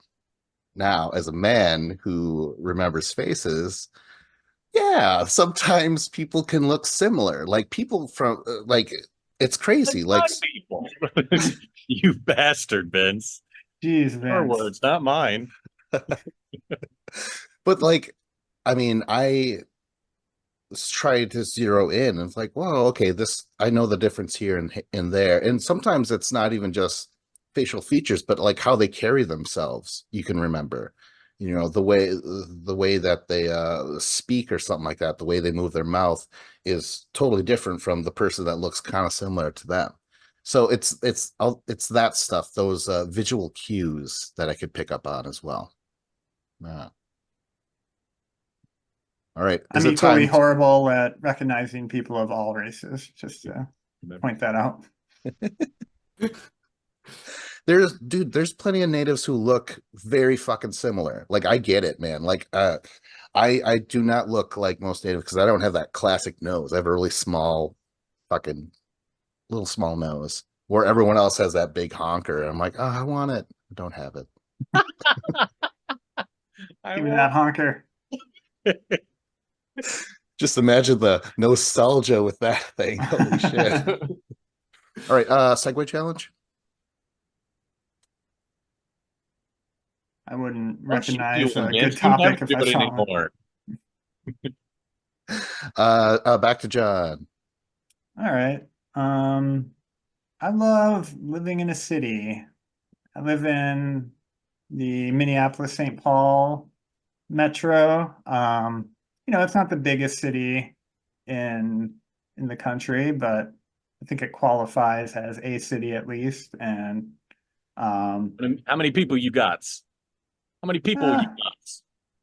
S1: Now, as a man who remembers faces, yeah, sometimes people can look similar. Like people from, like, it's
S4: Like
S1: crazy. Like,
S4: black people. You bastard, Vince.
S2: Jeez,
S4: Your
S2: Vince.
S4: words, not mine.
S1: but like, I mean, I try to zero in and it's like, well, okay, I know the difference here and in there. And sometimes it's not even just facial features, but like how they carry themselves, you can remember. The way that they speak or something like that, the way they move their mouth is totally different from the person that looks kind of similar to them. So it's that stuff, those visual cues that I could pick up on as well. Yeah. All right.
S2: I'm
S1: Is it
S2: equally
S1: time?
S2: horrible at recognizing people of all races, just to point that out.
S1: There's plenty of natives who look very fucking similar. Like I get it, man. Like I do not look like most natives because I don't have that classic nose. I have a really small fucking little small nose where everyone else has that big honker. I'm like, oh, I want it. I don't have it.
S2: Give me that honker.
S1: Just imagine the nostalgia with that thing. Holy shit. All right, segue challenge.
S2: I wouldn't
S4: Don't you do
S2: recognize
S4: one,
S2: a
S4: Vince.
S2: good
S4: You never
S2: topic if
S4: do
S2: I
S4: it
S2: saw one.
S4: anymore.
S1: Back to John.
S2: All right. I love living in a city. I live in the Minneapolis-St. Paul metro. It's not the biggest city in the country, but I think it qualifies as a city at least. And
S4: How many people you got? How many people you got?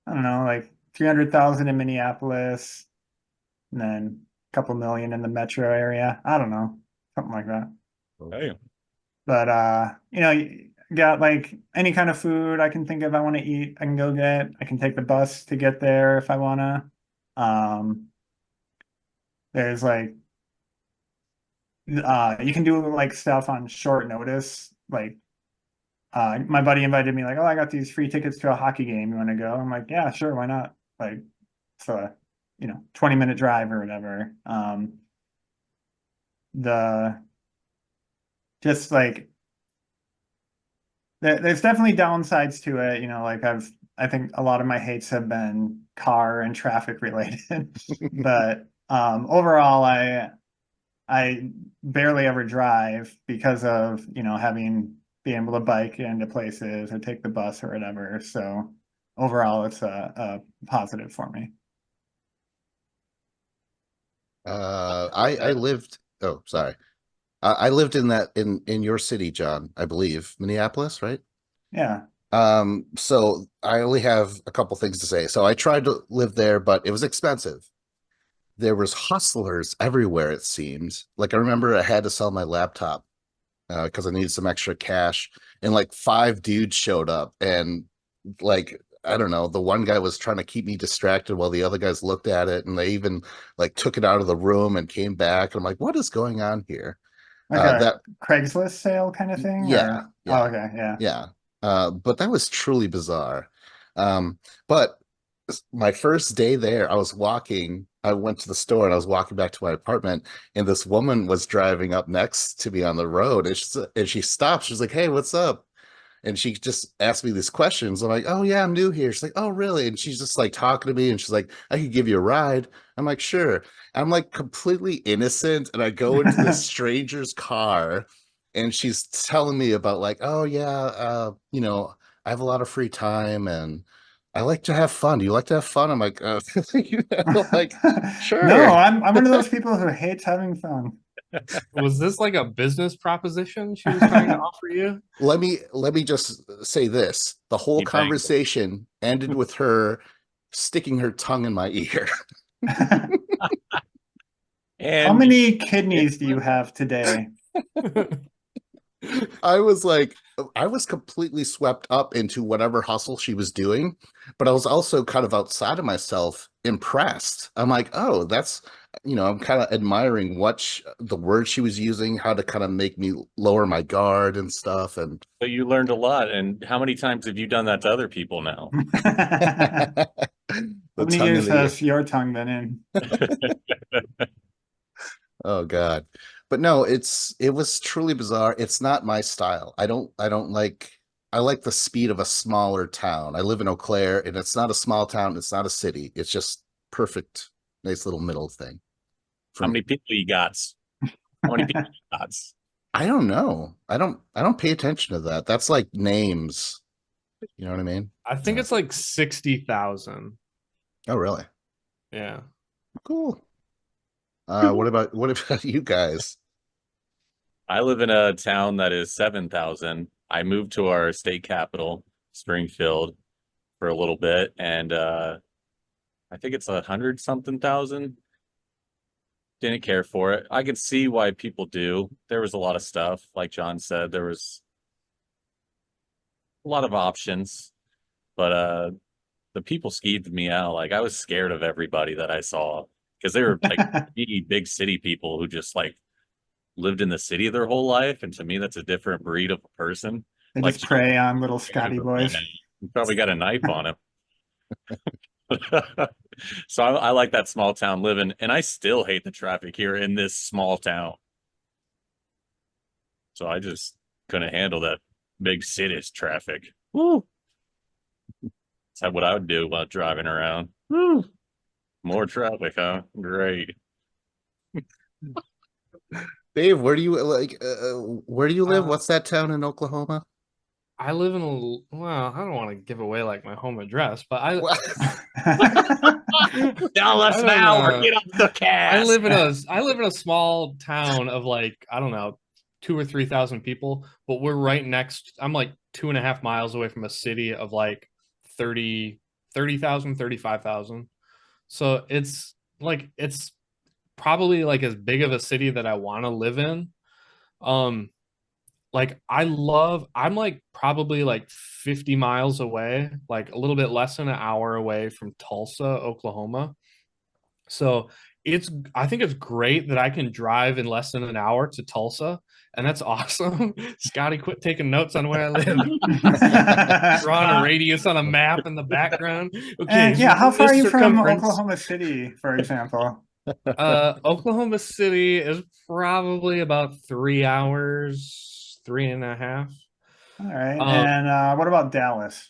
S2: I don't know, like 300,000 in Minneapolis, and then a couple million in the metro area. I don't know, something like that.
S4: Hey,
S2: But you got like any kind of food I can think of I want to eat, I can go get. I can take the bus to get there if I wanna. There's like you can do like stuff on short notice. Like my buddy invited me like, oh, I got these free tickets to a hockey game. You want to go? I'm like, yeah, sure, why not? Like, it's a 20-minute drive or whatever. The just like there's definitely downsides to it. Like I think a lot of my hates have been car and traffic related, but overall, I barely ever drive because of having being able to bike into places or take the bus or whatever. So overall, it's a positive for me.
S1: I lived. Oh, sorry. I lived in in your city, John. I believe Minneapolis, right?
S2: Yeah.
S1: So I only have a couple things to say. So I tried to live there, but it was expensive. There was hustlers everywhere, it seems. Like I remember I had to sell my laptop because I needed some extra cash, and like five dudes showed up, and like I don't know, the one guy was trying to keep me distracted while the other guys looked at it, and they even like took it out of the room and came back. And I'm like, what is going on here?
S2: Like a
S1: That
S2: Craigslist sale kind of thing,
S1: Yeah,
S2: or oh,
S1: yeah,
S2: okay, yeah.
S1: yeah. But that was truly bizarre. But my first day there, I went to the store and I was walking back to my apartment, and this woman was driving up next to me on the road, and she stopped. She was like, "Hey, what's up?" And she just asked me these questions. I'm like, "Oh yeah, I'm new here." She's like, "Oh really?" And she's just like talking to me, and she's like, "I could give you a ride." I'm like, "Sure." I'm like completely innocent, and I go into this stranger's car, and she's telling me about like, "Oh yeah, I have a lot of free time, and I like to have fun. Do you like to have fun?" I'm like, like,
S2: No,
S1: sure.
S2: I'm one of those people who hates having fun.
S3: Was this like a business proposition she was trying to offer you?
S1: Let me just say this: the whole
S4: he banged.
S1: conversation ended with her sticking her tongue in my ear.
S2: How
S4: And
S2: many kidneys do you have today?
S1: I was like, I was completely swept up into whatever hustle she was doing, but I was also kind of outside of myself, impressed. I'm like, oh, I'm kind of admiring the word she was using, how to kind of make me lower my guard and stuff. And
S4: so you learned a lot. And how many times have you done that to other people now?
S1: the
S2: How many
S1: tongue in
S2: years
S1: the ear.
S2: has your tongue been in?
S1: Oh God. But no, it was truly bizarre. It's not my style. I don't like I like the speed of a smaller town. I live in Eau Claire, and it's not a small town, it's not a city. It's just perfect, nice little middle thing.
S4: How
S1: From
S4: many people you got? How many people you got?
S1: I don't know. I don't pay attention to that. That's like names. You know what I mean?
S3: I think it's like 60,000.
S1: Oh really?
S3: Yeah.
S1: Cool. What about you guys?
S4: I live in a town that is 7,000. I moved to our state capital, Springfield, for a little bit, and I think it's 100 something thousand. Didn't care for it. I could see why people do. There was a lot of stuff, like John said. There was a lot of options, but the people skeeved me out. Like I was scared of everybody that I saw because they were like big city people who just like lived in the city their whole life, and to me, that's a different breed of a person.
S2: They
S4: Like,
S2: just prey on little Scotty boys.
S4: he probably got a knife on him. So I like that small town living, and I still hate the traffic here in this small town. So I just couldn't handle that big city's traffic. Woo! That's what I would do while driving around. Woo! More traffic, huh? Great.
S1: Dave, where do you live?
S3: Uh,
S1: What's that town in Oklahoma?
S3: I live in well, I don't want to give away like my home address, but I
S1: Well,
S4: Tell us
S3: I don't
S4: now or
S3: know.
S4: get off the cast.
S3: I live in a small town of like, I don't know, 2 or 3 thousand people, but we're right next. I'm like 2.5 miles away from a city of like 30,000, 35,000. So it's probably like as big of a city that I want to live in. Like I'm like probably like 50 miles away, like a little bit less than an hour away from Tulsa, Oklahoma. So I think it's great that I can drive in less than an hour to Tulsa, and that's awesome. Scotty, quit taking notes on where I live. Drawing a radius on a map in the background. Okay,
S2: And yeah,
S3: so
S2: how far are
S3: this
S2: you from
S3: circumference.
S2: Oklahoma City, for example?
S3: Oklahoma City is probably about 3 hours, 3.5.
S2: All right.
S3: Um,
S2: And what about Dallas?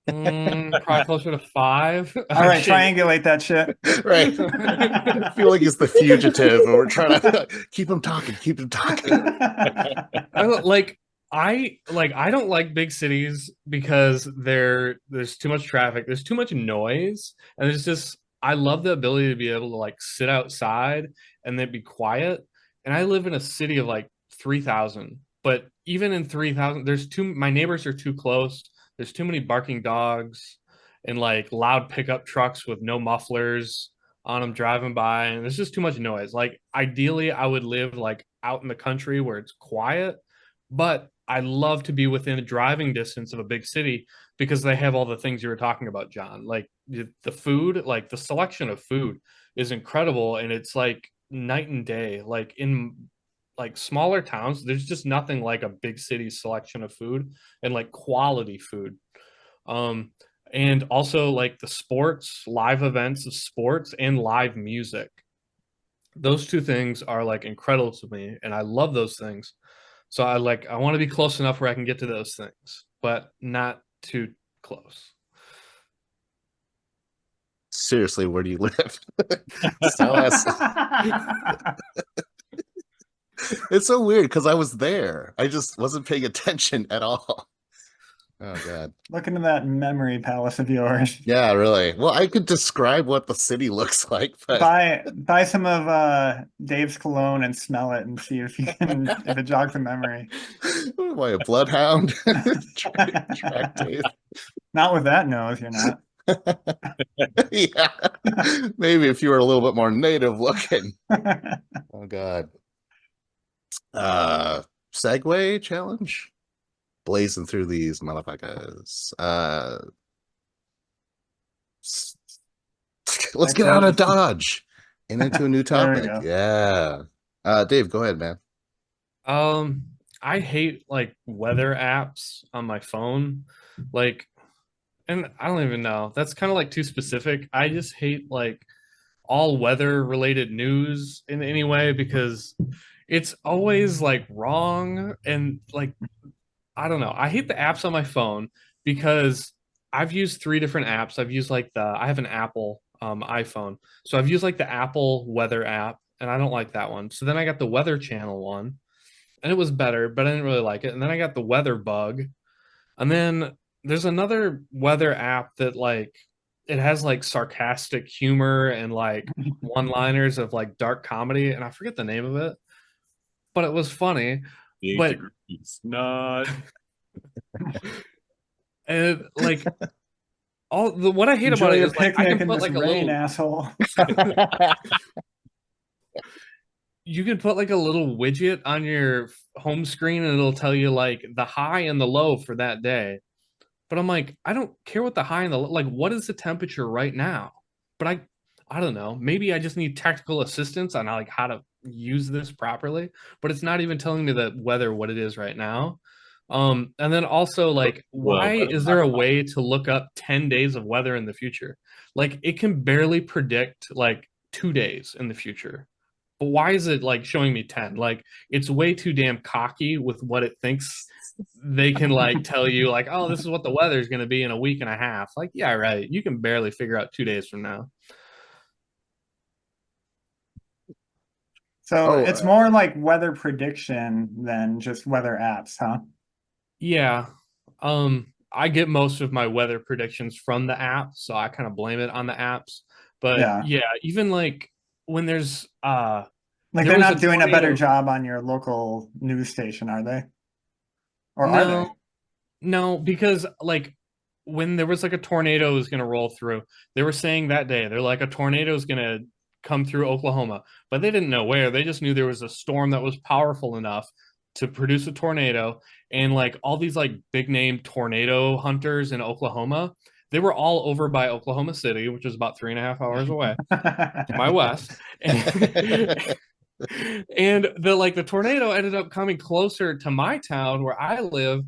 S3: Probably closer to 5.
S2: All right,
S3: Shit.
S2: triangulate that shit.
S1: Right. I feel like he's the fugitive, and we're trying to keep him talking, keep him talking.
S3: I don't- like I don't like big cities because there's too much traffic, there's too much noise, and there's just I love the ability to be able to like sit outside and then be quiet. And I live in a city of like 3,000, but even in 3,000, my neighbors are too close. There's too many barking dogs and like loud pickup trucks with no mufflers on them driving by, and there's just too much noise. Like ideally, I would live like out in the country where it's quiet, but I love to be within a driving distance of a big city because they have all the things you were talking about, John. Like the food, like the selection of food is incredible, and it's like night and day. Like in like smaller towns, there's just nothing like a big city selection of food and like quality food. Um, and also like the sports, live events of sports and live music. Those two things are like incredible to me, and I love those things. So I want to be close enough where I can get to those things, but not too close.
S1: Seriously, where do you live? Tell us. It's so weird because I was there. I just wasn't paying attention at all. Oh god.
S2: Look into that memory palace of yours.
S1: Yeah, really. Well, I could describe what the city looks like, but
S2: Buy some of Dave's cologne and smell it and see if you can if it jogs a memory.
S1: am I a bloodhound? Track Dave.
S2: Not with that nose, you're not.
S1: Yeah. Maybe if you were a little bit more native looking. Oh god. Segway challenge. Blazing through these motherfuckers. Let's get out of Dodge and into a new
S2: There we
S1: topic.
S2: go.
S1: Yeah. Dave, go ahead, man.
S3: I hate like weather apps on my phone. Like, and I don't even know. That's kind of like too specific. I just hate like all weather related news in any way because it's always like wrong and like I don't know. I hate the apps on my phone because I've used 3 different apps. I've used like I have an Apple iPhone. So I've used like the Apple weather app and I don't like that one. So then I got the Weather Channel one and it was better, but I didn't really like it. And then I got the Weather Bug. And then there's another weather app that like it has like sarcastic humor and like one-liners of like dark comedy and I forget the name of it, but it was funny. But
S4: It's not.
S3: and like what I hate
S2: Enjoy
S3: about it
S2: your
S3: is like I
S2: picnic
S3: can
S2: in
S3: put
S2: this
S3: like a
S2: rain,
S3: little
S2: asshole.
S3: you can put like a little widget on your home screen and it'll tell you like the high and the low for that day. But I'm like, I don't care what the high and the like what is the temperature right now? But I don't know. Maybe I just need technical assistance on like how to use this properly, but it's not even telling me the weather what it is right now. And then also like why is there a way to look up 10 days of weather in the future? Like it can barely predict like 2 days in the future. But why is it like showing me 10? Like it's way too damn cocky with what it thinks they can like tell you like, oh, this is what the weather is going to be in a week and a half. Like, yeah, right. You can barely figure out 2 days from now.
S2: So
S1: Oh,
S2: it's more like weather prediction than just weather apps, huh?
S3: Yeah. I get most of my weather predictions from the app, so I kind of blame it on the apps. But
S2: Yeah.
S3: yeah, even like when there's
S2: Like
S3: there
S2: they're
S3: was
S2: not doing a better
S3: tornado.
S2: job on your local news station, are they? Or are they?
S3: No, because like when there was like a tornado was going to roll through, they were saying that day, they're like a tornado is going to come through Oklahoma, but they didn't know where. They just knew there was a storm that was powerful enough to produce a tornado, and like all these like big name tornado hunters in Oklahoma, they were all over by Oklahoma City, which is about 3.5 hours away to my west. And the tornado ended up coming closer to my town where I live,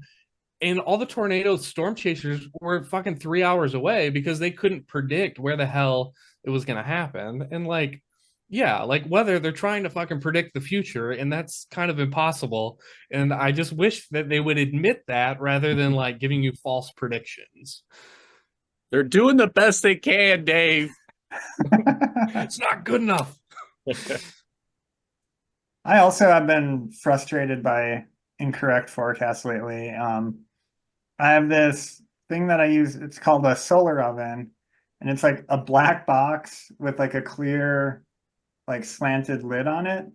S3: and all the tornado storm chasers were fucking 3 hours away because they couldn't predict where the hell it was going to happen. And like, yeah, like weather, they're trying to fucking predict the future, and that's kind of impossible. And I just wish that they would admit that rather than like giving you false predictions.
S4: They're doing the best they can, Dave.
S3: It's not good enough.
S2: I also have been frustrated by incorrect forecasts lately. I have this thing that I use, it's called a solar oven, and it's like a black box with like a clear, like slanted lid on it.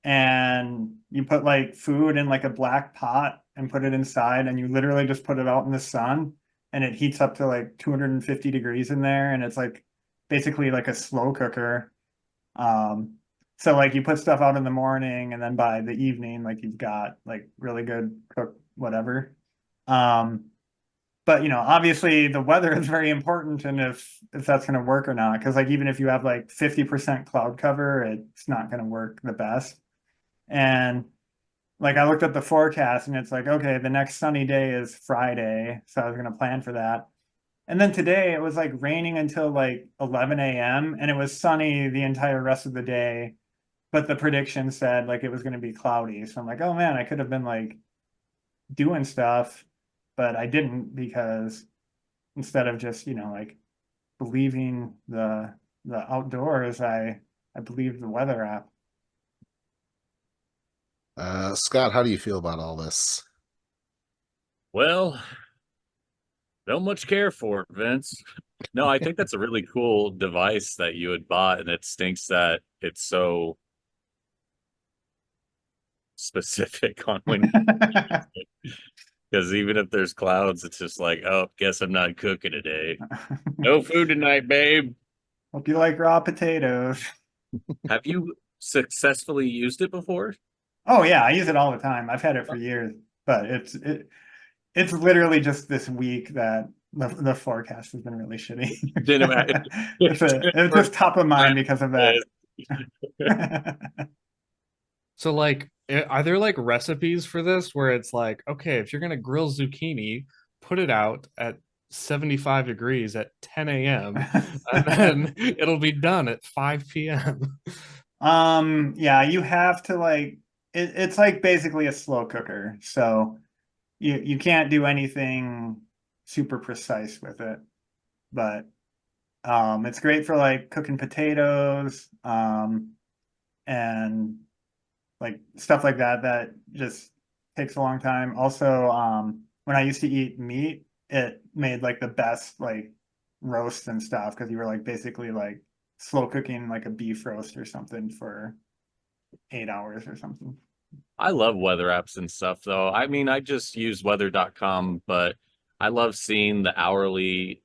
S2: And you put like food in like a black pot and put it inside, and you literally just put it out in the sun, and it heats up to like 250 degrees in there, and it's like basically like a slow cooker. So like you put stuff out in the morning, and then by the evening, like you've got like really good cooked whatever. But you know, obviously the weather is very important, and if that's going to work or not, because like even if you have like 50% cloud cover, it's not going to work the best. And like I looked at the forecast, and it's like, okay, the next sunny day is Friday, so I was going to plan for that. And then today it was like raining until like 11 a.m. and it was sunny the entire rest of the day, but the prediction said like it was going to be cloudy. So I'm like, oh man, I could have been like doing stuff, but I didn't, because instead of just, you know, like believing the outdoors, I believed the weather app.
S1: Scott, how do you feel about all this?
S4: Well, don't much care for it, Vince. No, I think that's a really cool device that you had bought, and it stinks that it's so specific on when, because even if there's clouds, it's just like, oh, guess I'm not cooking today. No food tonight, babe.
S2: Hope you like raw potatoes.
S4: Have you successfully used it before?
S2: Oh yeah, I use it all the time. I've had it for years, but it's literally just this week that the forecast has been really shitty.
S4: Didn't imagine.
S2: It's just top of mind because of that.
S3: So like, are there like recipes for this where it's like, okay, if you're gonna grill zucchini, put it out at 75 degrees at 10 a.m. and then it'll be done at 5 p.m.
S2: Yeah, you have to like it's like basically a slow cooker, so you can't do anything super precise with it, but it's great for like cooking potatoes, and like stuff like that just takes a long time. Also, when I used to eat meat, it made like the best like roasts and stuff, because you were like basically like slow cooking like a beef roast or something for 8 hours or something.
S4: I love weather apps and stuff, though. I mean, I just use weather.com, but I love seeing the hourly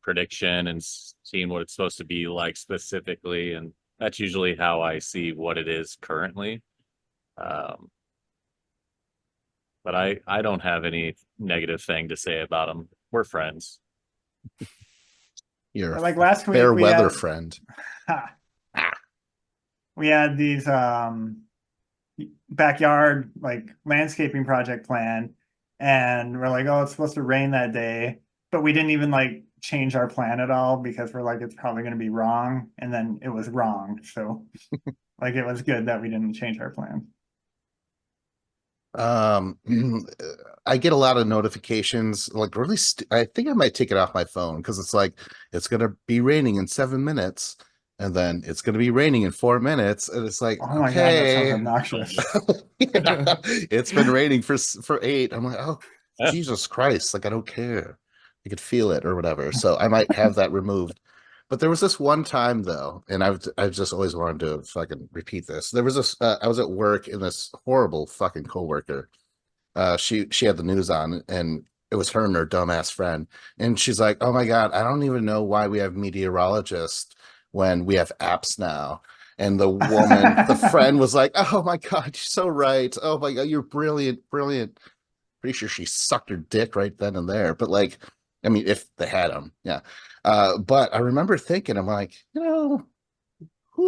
S4: prediction and seeing what it's supposed to be like specifically. And that's usually how I see what it is currently. But I don't have any negative thing to say about them. We're friends.
S1: You're
S2: Like last week,
S1: fair
S2: we
S1: weather
S2: had,
S1: friend.
S2: we had these backyard like landscaping project plan, and we're like, oh, it's supposed to rain that day, but we didn't even like change our plan at all, because we're like, it's probably going to be wrong, and then it was wrong. So like it was good that we didn't change our plan.
S1: I get a lot of notifications, like really I think I might take it off my phone, because it's like it's gonna be raining in 7 minutes, and then it's gonna be raining in 4 minutes, and it's like,
S2: Oh my God, that sounds
S1: okay.
S2: obnoxious.
S1: Yeah, it's been raining for 8. I'm like, oh Jesus Christ, like I don't care. I could feel it or whatever. So I might have that removed. But there was this one time though, and I've just always wanted to fucking repeat this. There was this I was at work, and this horrible fucking coworker. She had the news on, and it was her and her dumbass friend. And she's like, "Oh my God, I don't even know why we have meteorologists when we have apps now." And the woman, the friend was like, oh my God, you're so right. Oh my God, you're brilliant, brilliant. Pretty sure she sucked her dick right then and there. But like, I mean, if they had him, yeah. But I remember thinking, I'm like, who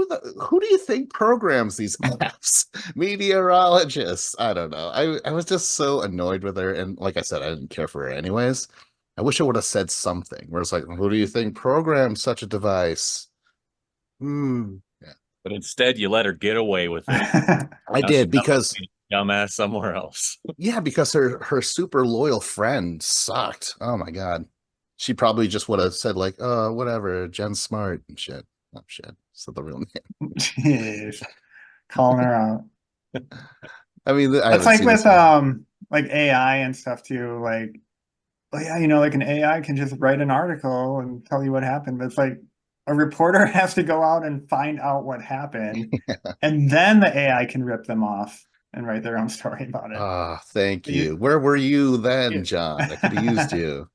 S1: do you think programs these apps? Meteorologists. I don't know. I was just so annoyed with her. And like I said, I didn't care for her anyways. I wish I would have said something where it's like, who do you think programs such a device? Yeah.
S4: But instead, you let her get away with it.
S1: I
S4: Now she's
S1: did because
S4: dumbass somewhere else.
S1: yeah, because her super loyal friend sucked. Oh my God. She probably just would have said like, whatever, Jen's smart and shit. Oh shit. So the real name.
S2: Jeez, calling her out.
S1: I mean, I
S2: It's
S1: haven't
S2: like
S1: seen
S2: with
S1: this one.
S2: like AI and stuff too. Like, oh yeah, like an AI can just write an article and tell you what happened. But it's like a reporter has to go out and find out what happened, and then the AI can rip them off and write their own story about it.
S1: Ah, thank
S2: You-
S1: you. Where were you then,
S3: Yeah.
S1: John? I could have used you.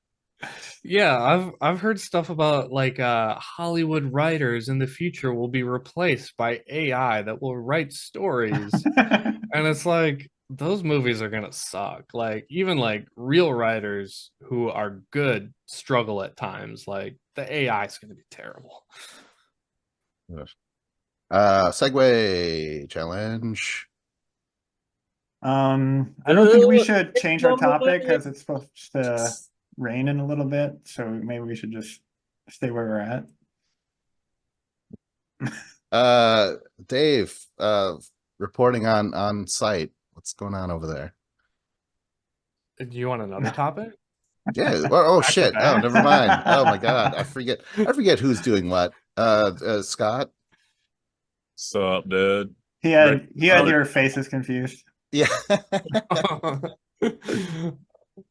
S3: Yeah, I've heard stuff about like Hollywood writers in the future will be replaced by AI that will write stories. And it's like those movies are gonna suck. Like even like real writers who are good struggle at times. Like the AI is gonna be terrible.
S1: Segue challenge.
S2: I don't think we should change our topic because it's supposed to rain in a little bit, so maybe we should just stay where we're at.
S1: Dave, reporting on site. What's going on over there?
S3: Do you want another topic?
S1: Yeah. Oh
S2: Back to
S1: shit. Oh,
S2: back.
S1: never mind. Oh my God. I forget who's doing what. Scott.
S4: Sup, dude?
S2: He had
S4: Ready-
S2: your faces confused.
S1: Yeah.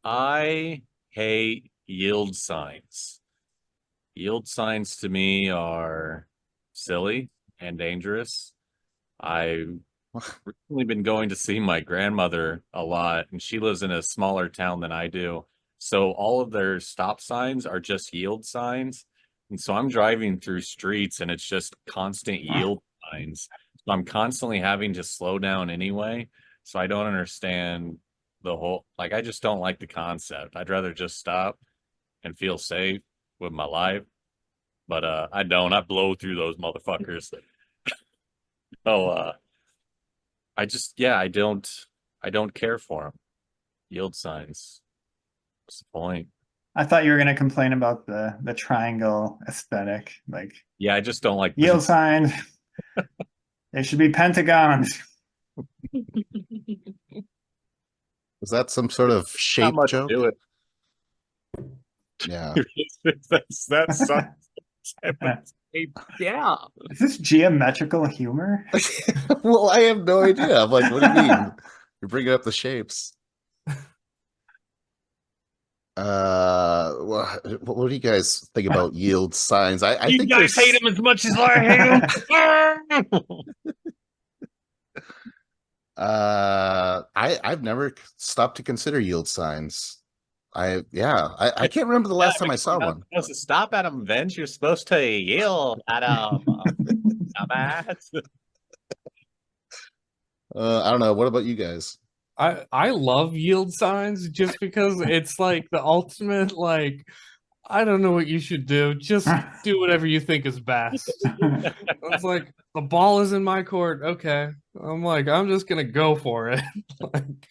S4: I hate yield signs. Yield signs to me are silly and dangerous. I've recently been going to see my grandmother a lot, and she lives in a smaller town than I do. So all of their stop signs are just yield signs. And so I'm driving through streets and it's just constant yield signs. So I'm constantly having to slow down anyway. So I don't understand the whole, like, I just don't like the concept. I'd rather just stop and feel safe with my life. But I don't. I blow through those motherfuckers. Oh, I just, yeah, I don't care for them. Yield signs. What's the point?
S2: I thought you were gonna complain about the triangle aesthetic, like
S4: Yeah, I just don't like
S2: yield signs. They should be pentagons.
S1: Is that some sort of
S4: not
S1: shape
S4: much
S1: joke?
S4: to it.
S1: Yeah.
S4: That's yeah.
S2: Is this geometrical humor?
S1: Well, I have no idea. I'm like, what do you mean? You're bringing up the shapes. What do you guys think about yield signs? I
S4: You
S1: think
S4: guys
S1: there's
S4: hate him as much as I hate him.
S1: I've never stopped to consider yield signs. I can't remember the last time I saw
S4: You're not
S1: one.
S4: supposed to stop at him, Vince. You're supposed to yield at him. Dumbass.
S1: I don't know. What about you guys?
S3: I love yield signs just because it's like the ultimate like I don't know what you should do. Just do whatever you think is best. It's like the ball is in my court. Okay. I'm like, I'm just gonna go for it. Like,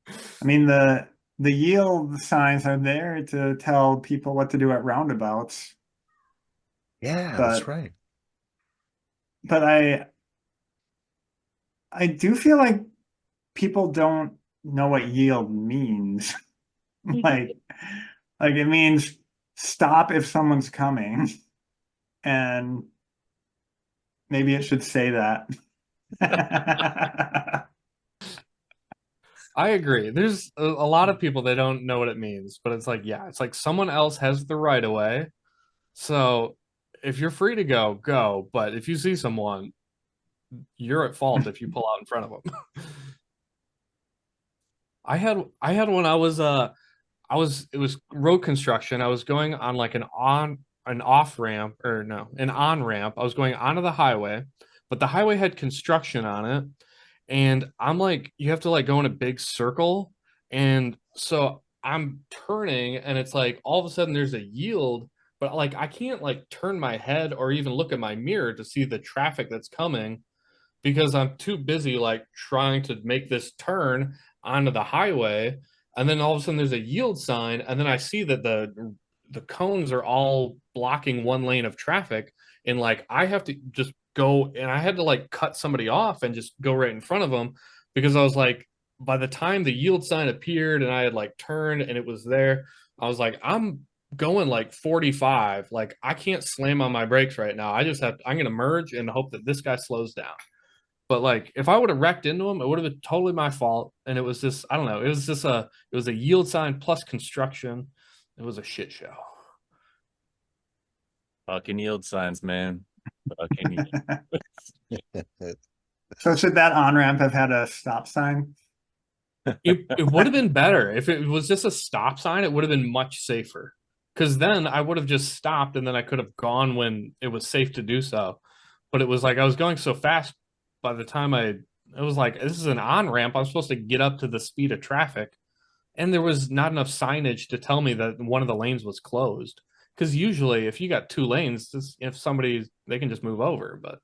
S2: I mean the yield signs are there to tell people what to do at roundabouts.
S1: Yeah, that's
S2: But
S1: right.
S2: but I do feel like people don't know what yield means. like it means stop if someone's coming. And maybe it should say that.
S3: I agree. There's a lot of people that don't know what it means, but it's like, yeah, it's like someone else has the right of way. So if you're free to go, go. But if you see someone, you're at fault if you pull out in front of them. I had when I was it was road construction. I was going on like an off ramp or no, an on ramp. I was going onto the highway. but the highway had construction on it. And I'm like, you have to like go in a big circle. And so I'm turning, and it's like all of a sudden there's a yield, but like I can't like turn my head or even look at my mirror to see the traffic that's coming because I'm too busy like trying to make this turn onto the highway. And then all of a sudden there's a yield sign, and then I see that the cones are all blocking one lane of traffic, and like I have to just go, and I had to like cut somebody off and just go right in front of them because I was like, by the time the yield sign appeared and I had like turned and it was there, I was like, I'm going like 45, like I can't slam on my brakes right now. I'm gonna merge and hope that this guy slows down. But like if I would have wrecked into him, it would have been totally my fault. And it was just, I don't know, it was a yield sign plus construction. It was a shit show.
S4: Fucking yield signs, man. Fucking
S2: So should that on-ramp have had a stop sign?
S3: It would have been better if it was just a stop sign. It would have been much safer because then I would have just stopped and then I could have gone when it was safe to do so. But it was like I was going so fast by the time it was like, this is an on ramp. I'm supposed to get up to the speed of traffic. And there was not enough signage to tell me that one of the lanes was closed. Because usually, if you got two lanes, if somebody, they can just move over. But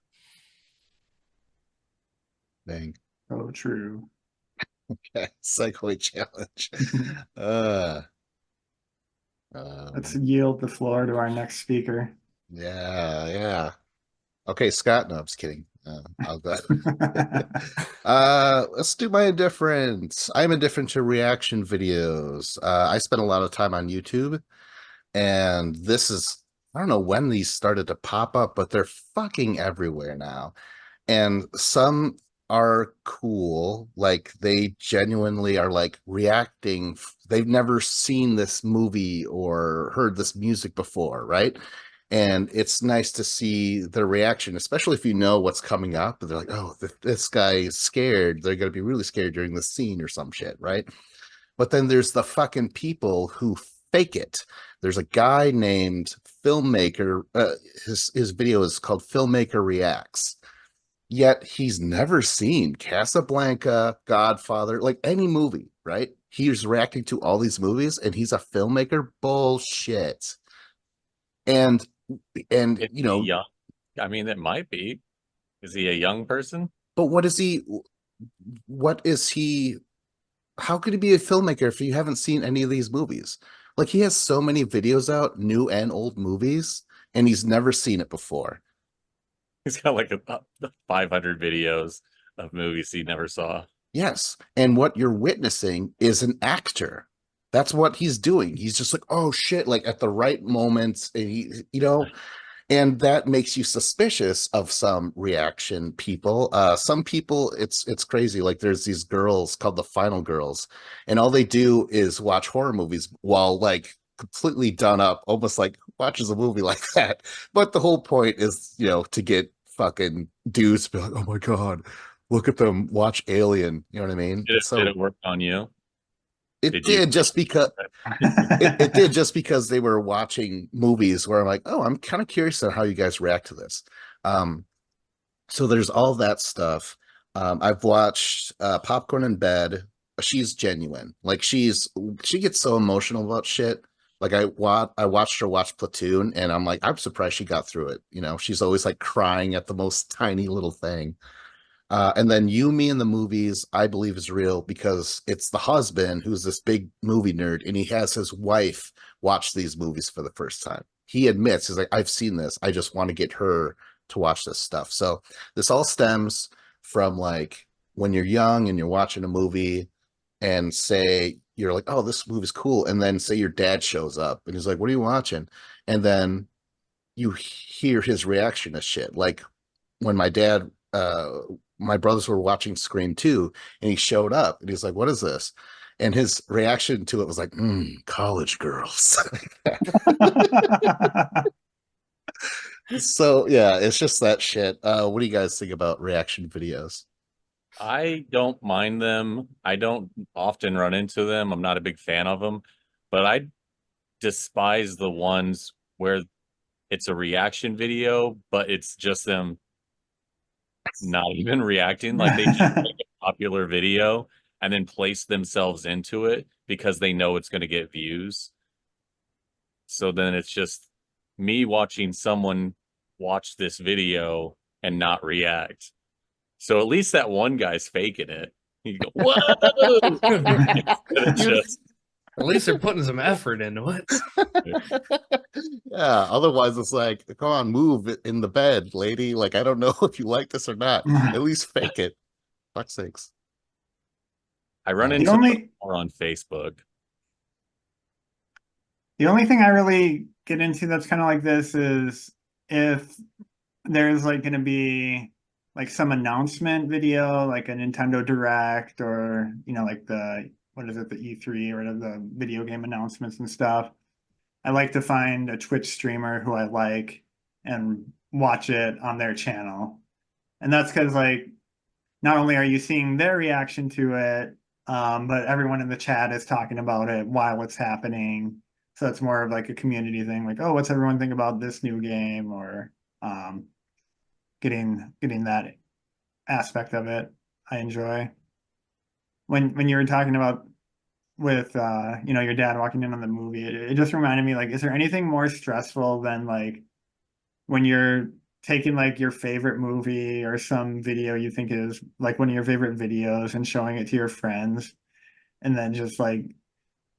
S1: Dang.
S2: Oh, true.
S1: Okay. Segway challenge. uh,
S2: Let's yield the floor to our next speaker.
S1: yeah. Okay, Scott. No, I'm just kidding. I'll go. Let's do my indifference. I'm indifferent to reaction videos. I spend a lot of time on YouTube, and I don't know when these started to pop up, but they're fucking everywhere now. And some are cool, like they genuinely are like reacting. They've never seen this movie or heard this music before, right? And it's nice to see their reaction, especially if you know what's coming up. They're like, oh, this guy is scared. They're going to be really scared during the scene or some shit, right? But then there's the fucking people who fake it. There's a guy named Filmmaker. His video is called Filmmaker Reacts. Yet he's never seen Casablanca, Godfather, like any movie, right? He's reacting to all these movies, and he's a filmmaker. Bullshit. And
S4: Is
S1: you
S4: he
S1: know,
S4: young? I mean, it might be. Is he a young person?
S1: but what is he? What is he? How could he be a filmmaker if you haven't seen any of these movies? Like he has so many videos out, new and old movies, and he's never seen it before.
S4: He's got like 500 videos of movies he never saw.
S1: Yes. And what you're witnessing is an actor. That's what he's doing. He's just like, oh shit, like at the right moments, and and that makes you suspicious of some reaction people. Some people, it's crazy. Like there's these girls called the Final Girls, and all they do is watch horror movies while like completely done up, almost like who watches a movie like that. But the whole point is, to get fucking dudes to be like, oh my god, look at them watch Alien. You know what I mean?
S4: Did it work on you?
S1: It did just because it did just because they were watching movies where I'm like, oh, I'm kind of curious on how you guys react to this. So there's all that stuff. I've watched Popcorn in Bed. She's genuine. Like she gets so emotional about shit. Like I watched her watch Platoon, and I'm like, I'm surprised she got through it. She's always like crying at the most tiny little thing. And then You, Me in the Movies, I believe is real because it's the husband who's this big movie nerd, and he has his wife watch these movies for the first time. He admits, he's like, I've seen this. I just want to get her to watch this stuff. So this all stems from like when you're young and you're watching a movie and say, you're like, oh, this movie's cool. And then say your dad shows up and he's like, what are you watching? And then you hear his reaction to shit. Like when my brothers were watching Scream 2, and he showed up and he's like, what is this? And his reaction to it was like, college girls. So yeah, it's just that shit. What do you guys think about reaction videos?
S4: I don't mind them. I don't often run into them. I'm not a big fan of them, but I despise the ones where it's a reaction video, but it's just them not even reacting. Like they just make a popular video and then place themselves into it because they know it's going to get views. So then it's just me watching someone watch this video and not react. So at least that one guy's faking it. You go, whoa! Instead of
S1: You-
S4: just
S3: At least they're putting some effort into it.
S1: yeah, otherwise it's like, come on, move it in the bed, lady. Like, I don't know if you like this or not. At least fake it. Fuck's sakes.
S4: I run
S1: The
S4: into
S2: only-
S4: them more on Facebook.
S2: The only thing I really get into that's kind of like this is if there's like going to be like some announcement video, like a Nintendo Direct or, like what is it, the E3 or the video game announcements and stuff. I like to find a Twitch streamer who I like and watch it on their channel. And that's because like not only are you seeing their reaction to it, but everyone in the chat is talking about it while it's happening. So it's more of like a community thing, like, oh, what's everyone think about this new game, or getting that aspect of it. I enjoy. When you were talking about with your dad walking in on the movie, it just reminded me, like, is there anything more stressful than like when you're taking like your favorite movie or some video you think is like one of your favorite videos and showing it to your friends, and then just like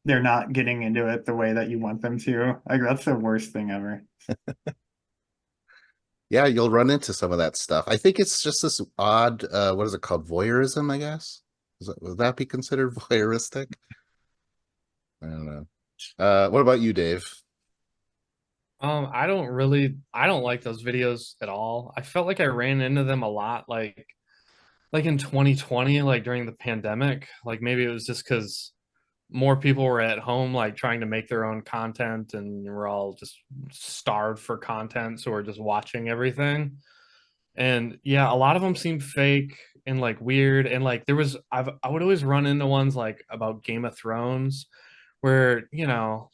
S2: they're not getting into it the way that you want them to? Like, that's the worst thing ever.
S1: Yeah, you'll run into some of that stuff. I think it's just this odd, what is it called? Voyeurism, I guess. Would that be considered voyeuristic? I don't know. What about you, Dave?
S3: I don't like those videos at all. I felt like I ran into them a lot, like in 2020, like during the pandemic. Like maybe it was just because more people were at home, like trying to make their own content, and we're all just starved for content, so we're just watching everything. And yeah, a lot of them seem fake and like weird. And like I would always run into ones like about Game of Thrones, where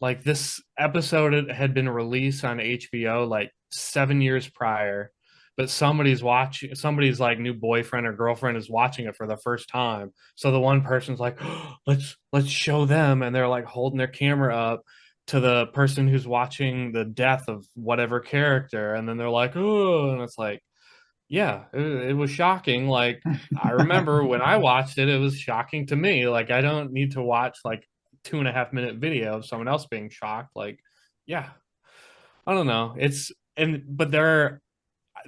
S3: like this episode had been released on HBO like 7 years prior, but somebody's like new boyfriend or girlfriend is watching it for the first time. So the one person's like, oh, let's show them, and they're like holding their camera up to the person who's watching the death of whatever character, and then they're like, oh, and it's like, yeah, it was shocking. Like, I remember when I watched it, it was shocking to me. Like, I don't need to watch like 2.5 minute video of someone else being shocked. Like, yeah, I don't know. But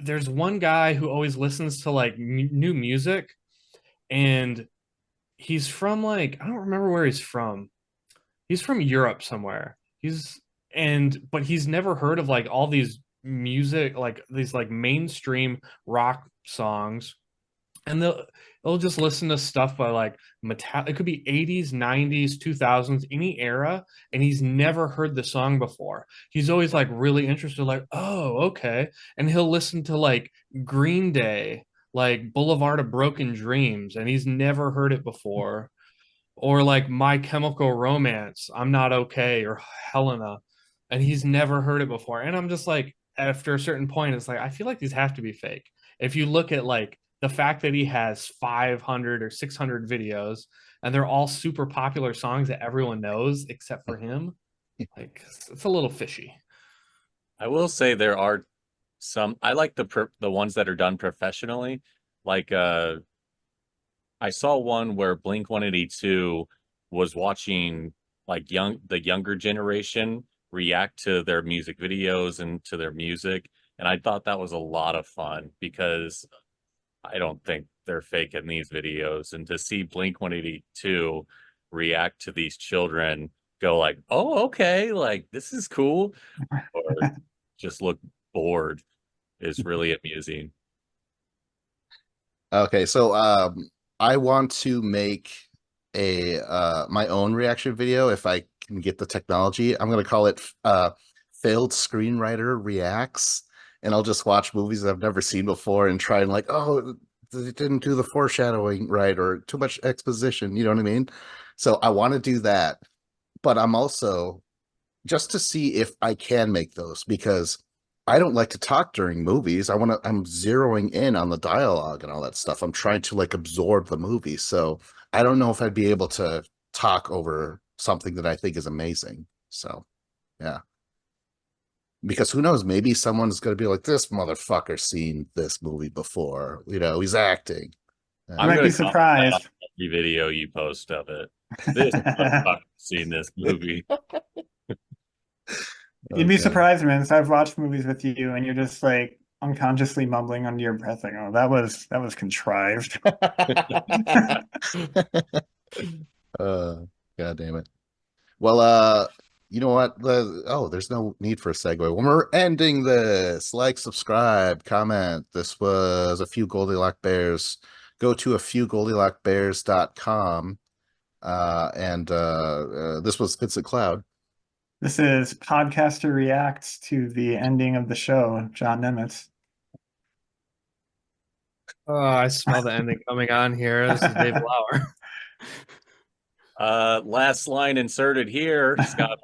S3: there's one guy who always listens to like new music, and he's from like, I don't remember where he's from. He's from Europe somewhere. But he's never heard of like all these music, like these like mainstream rock songs. And they'll just listen to stuff by like Metallica. It could be 80s, 90s, 2000s, any era, and he's never heard the song before. He's always like really interested, like, oh, okay. And he'll listen to like Green Day, like Boulevard of Broken Dreams, and he's never heard it before. Or like My Chemical Romance, I'm Not Okay, or Helena, and he's never heard it before. And I'm just like, after a certain point, it's like, I feel like these have to be fake. If you look at like the fact that he has 500 or 600 videos and they're all super popular songs that everyone knows except for him, like it's a little fishy.
S4: I will say there are some. I like the ones that are done professionally. Like I saw one where Blink 182 was watching like the younger generation react to their music videos and to their music, and I thought that was a lot of fun because I don't think they're faking these videos, and to see Blink 182 react to these children go like, "Oh, okay, like this is cool," or just look bored is really amusing.
S1: Okay, so I want to make a my own reaction video if I can get the technology. I'm gonna call it failed screenwriter reacts, and I'll just watch movies that I've never seen before and try and like, oh, they didn't do the foreshadowing right or too much exposition, you know what I mean? So I want to do that, but I'm also just to see if I can make those, because I don't like to talk during movies. I'm zeroing in on the dialogue and all that stuff. I'm trying to like absorb the movie. So I don't know if I'd be able to talk over something that I think is amazing. So yeah. Because who knows, maybe someone's gonna be like, this motherfucker seen this movie before. He's acting.
S2: You
S4: I'm
S2: might
S4: gonna
S2: be
S4: comment that on
S2: surprised.
S4: every video you post of it. This motherfucker seen this movie.
S2: You'd be
S1: Okay.
S2: surprised, man. So I've watched movies with you, and you're just like unconsciously mumbling under your breath, like, "Oh, that was contrived."
S1: God damn it. Well, you know what? There's no need for a segue. When we're ending this, like, subscribe, comment. This was A Few Goldilock Bears. Go to afewgoldilockbears.com. This was Vincent Cloud.
S2: This is Podcaster Reacts to the ending of the show, John Nemitz.
S3: Oh, I smell the ending coming on here. This is Dave Lauer.
S4: Last line inserted here. Scott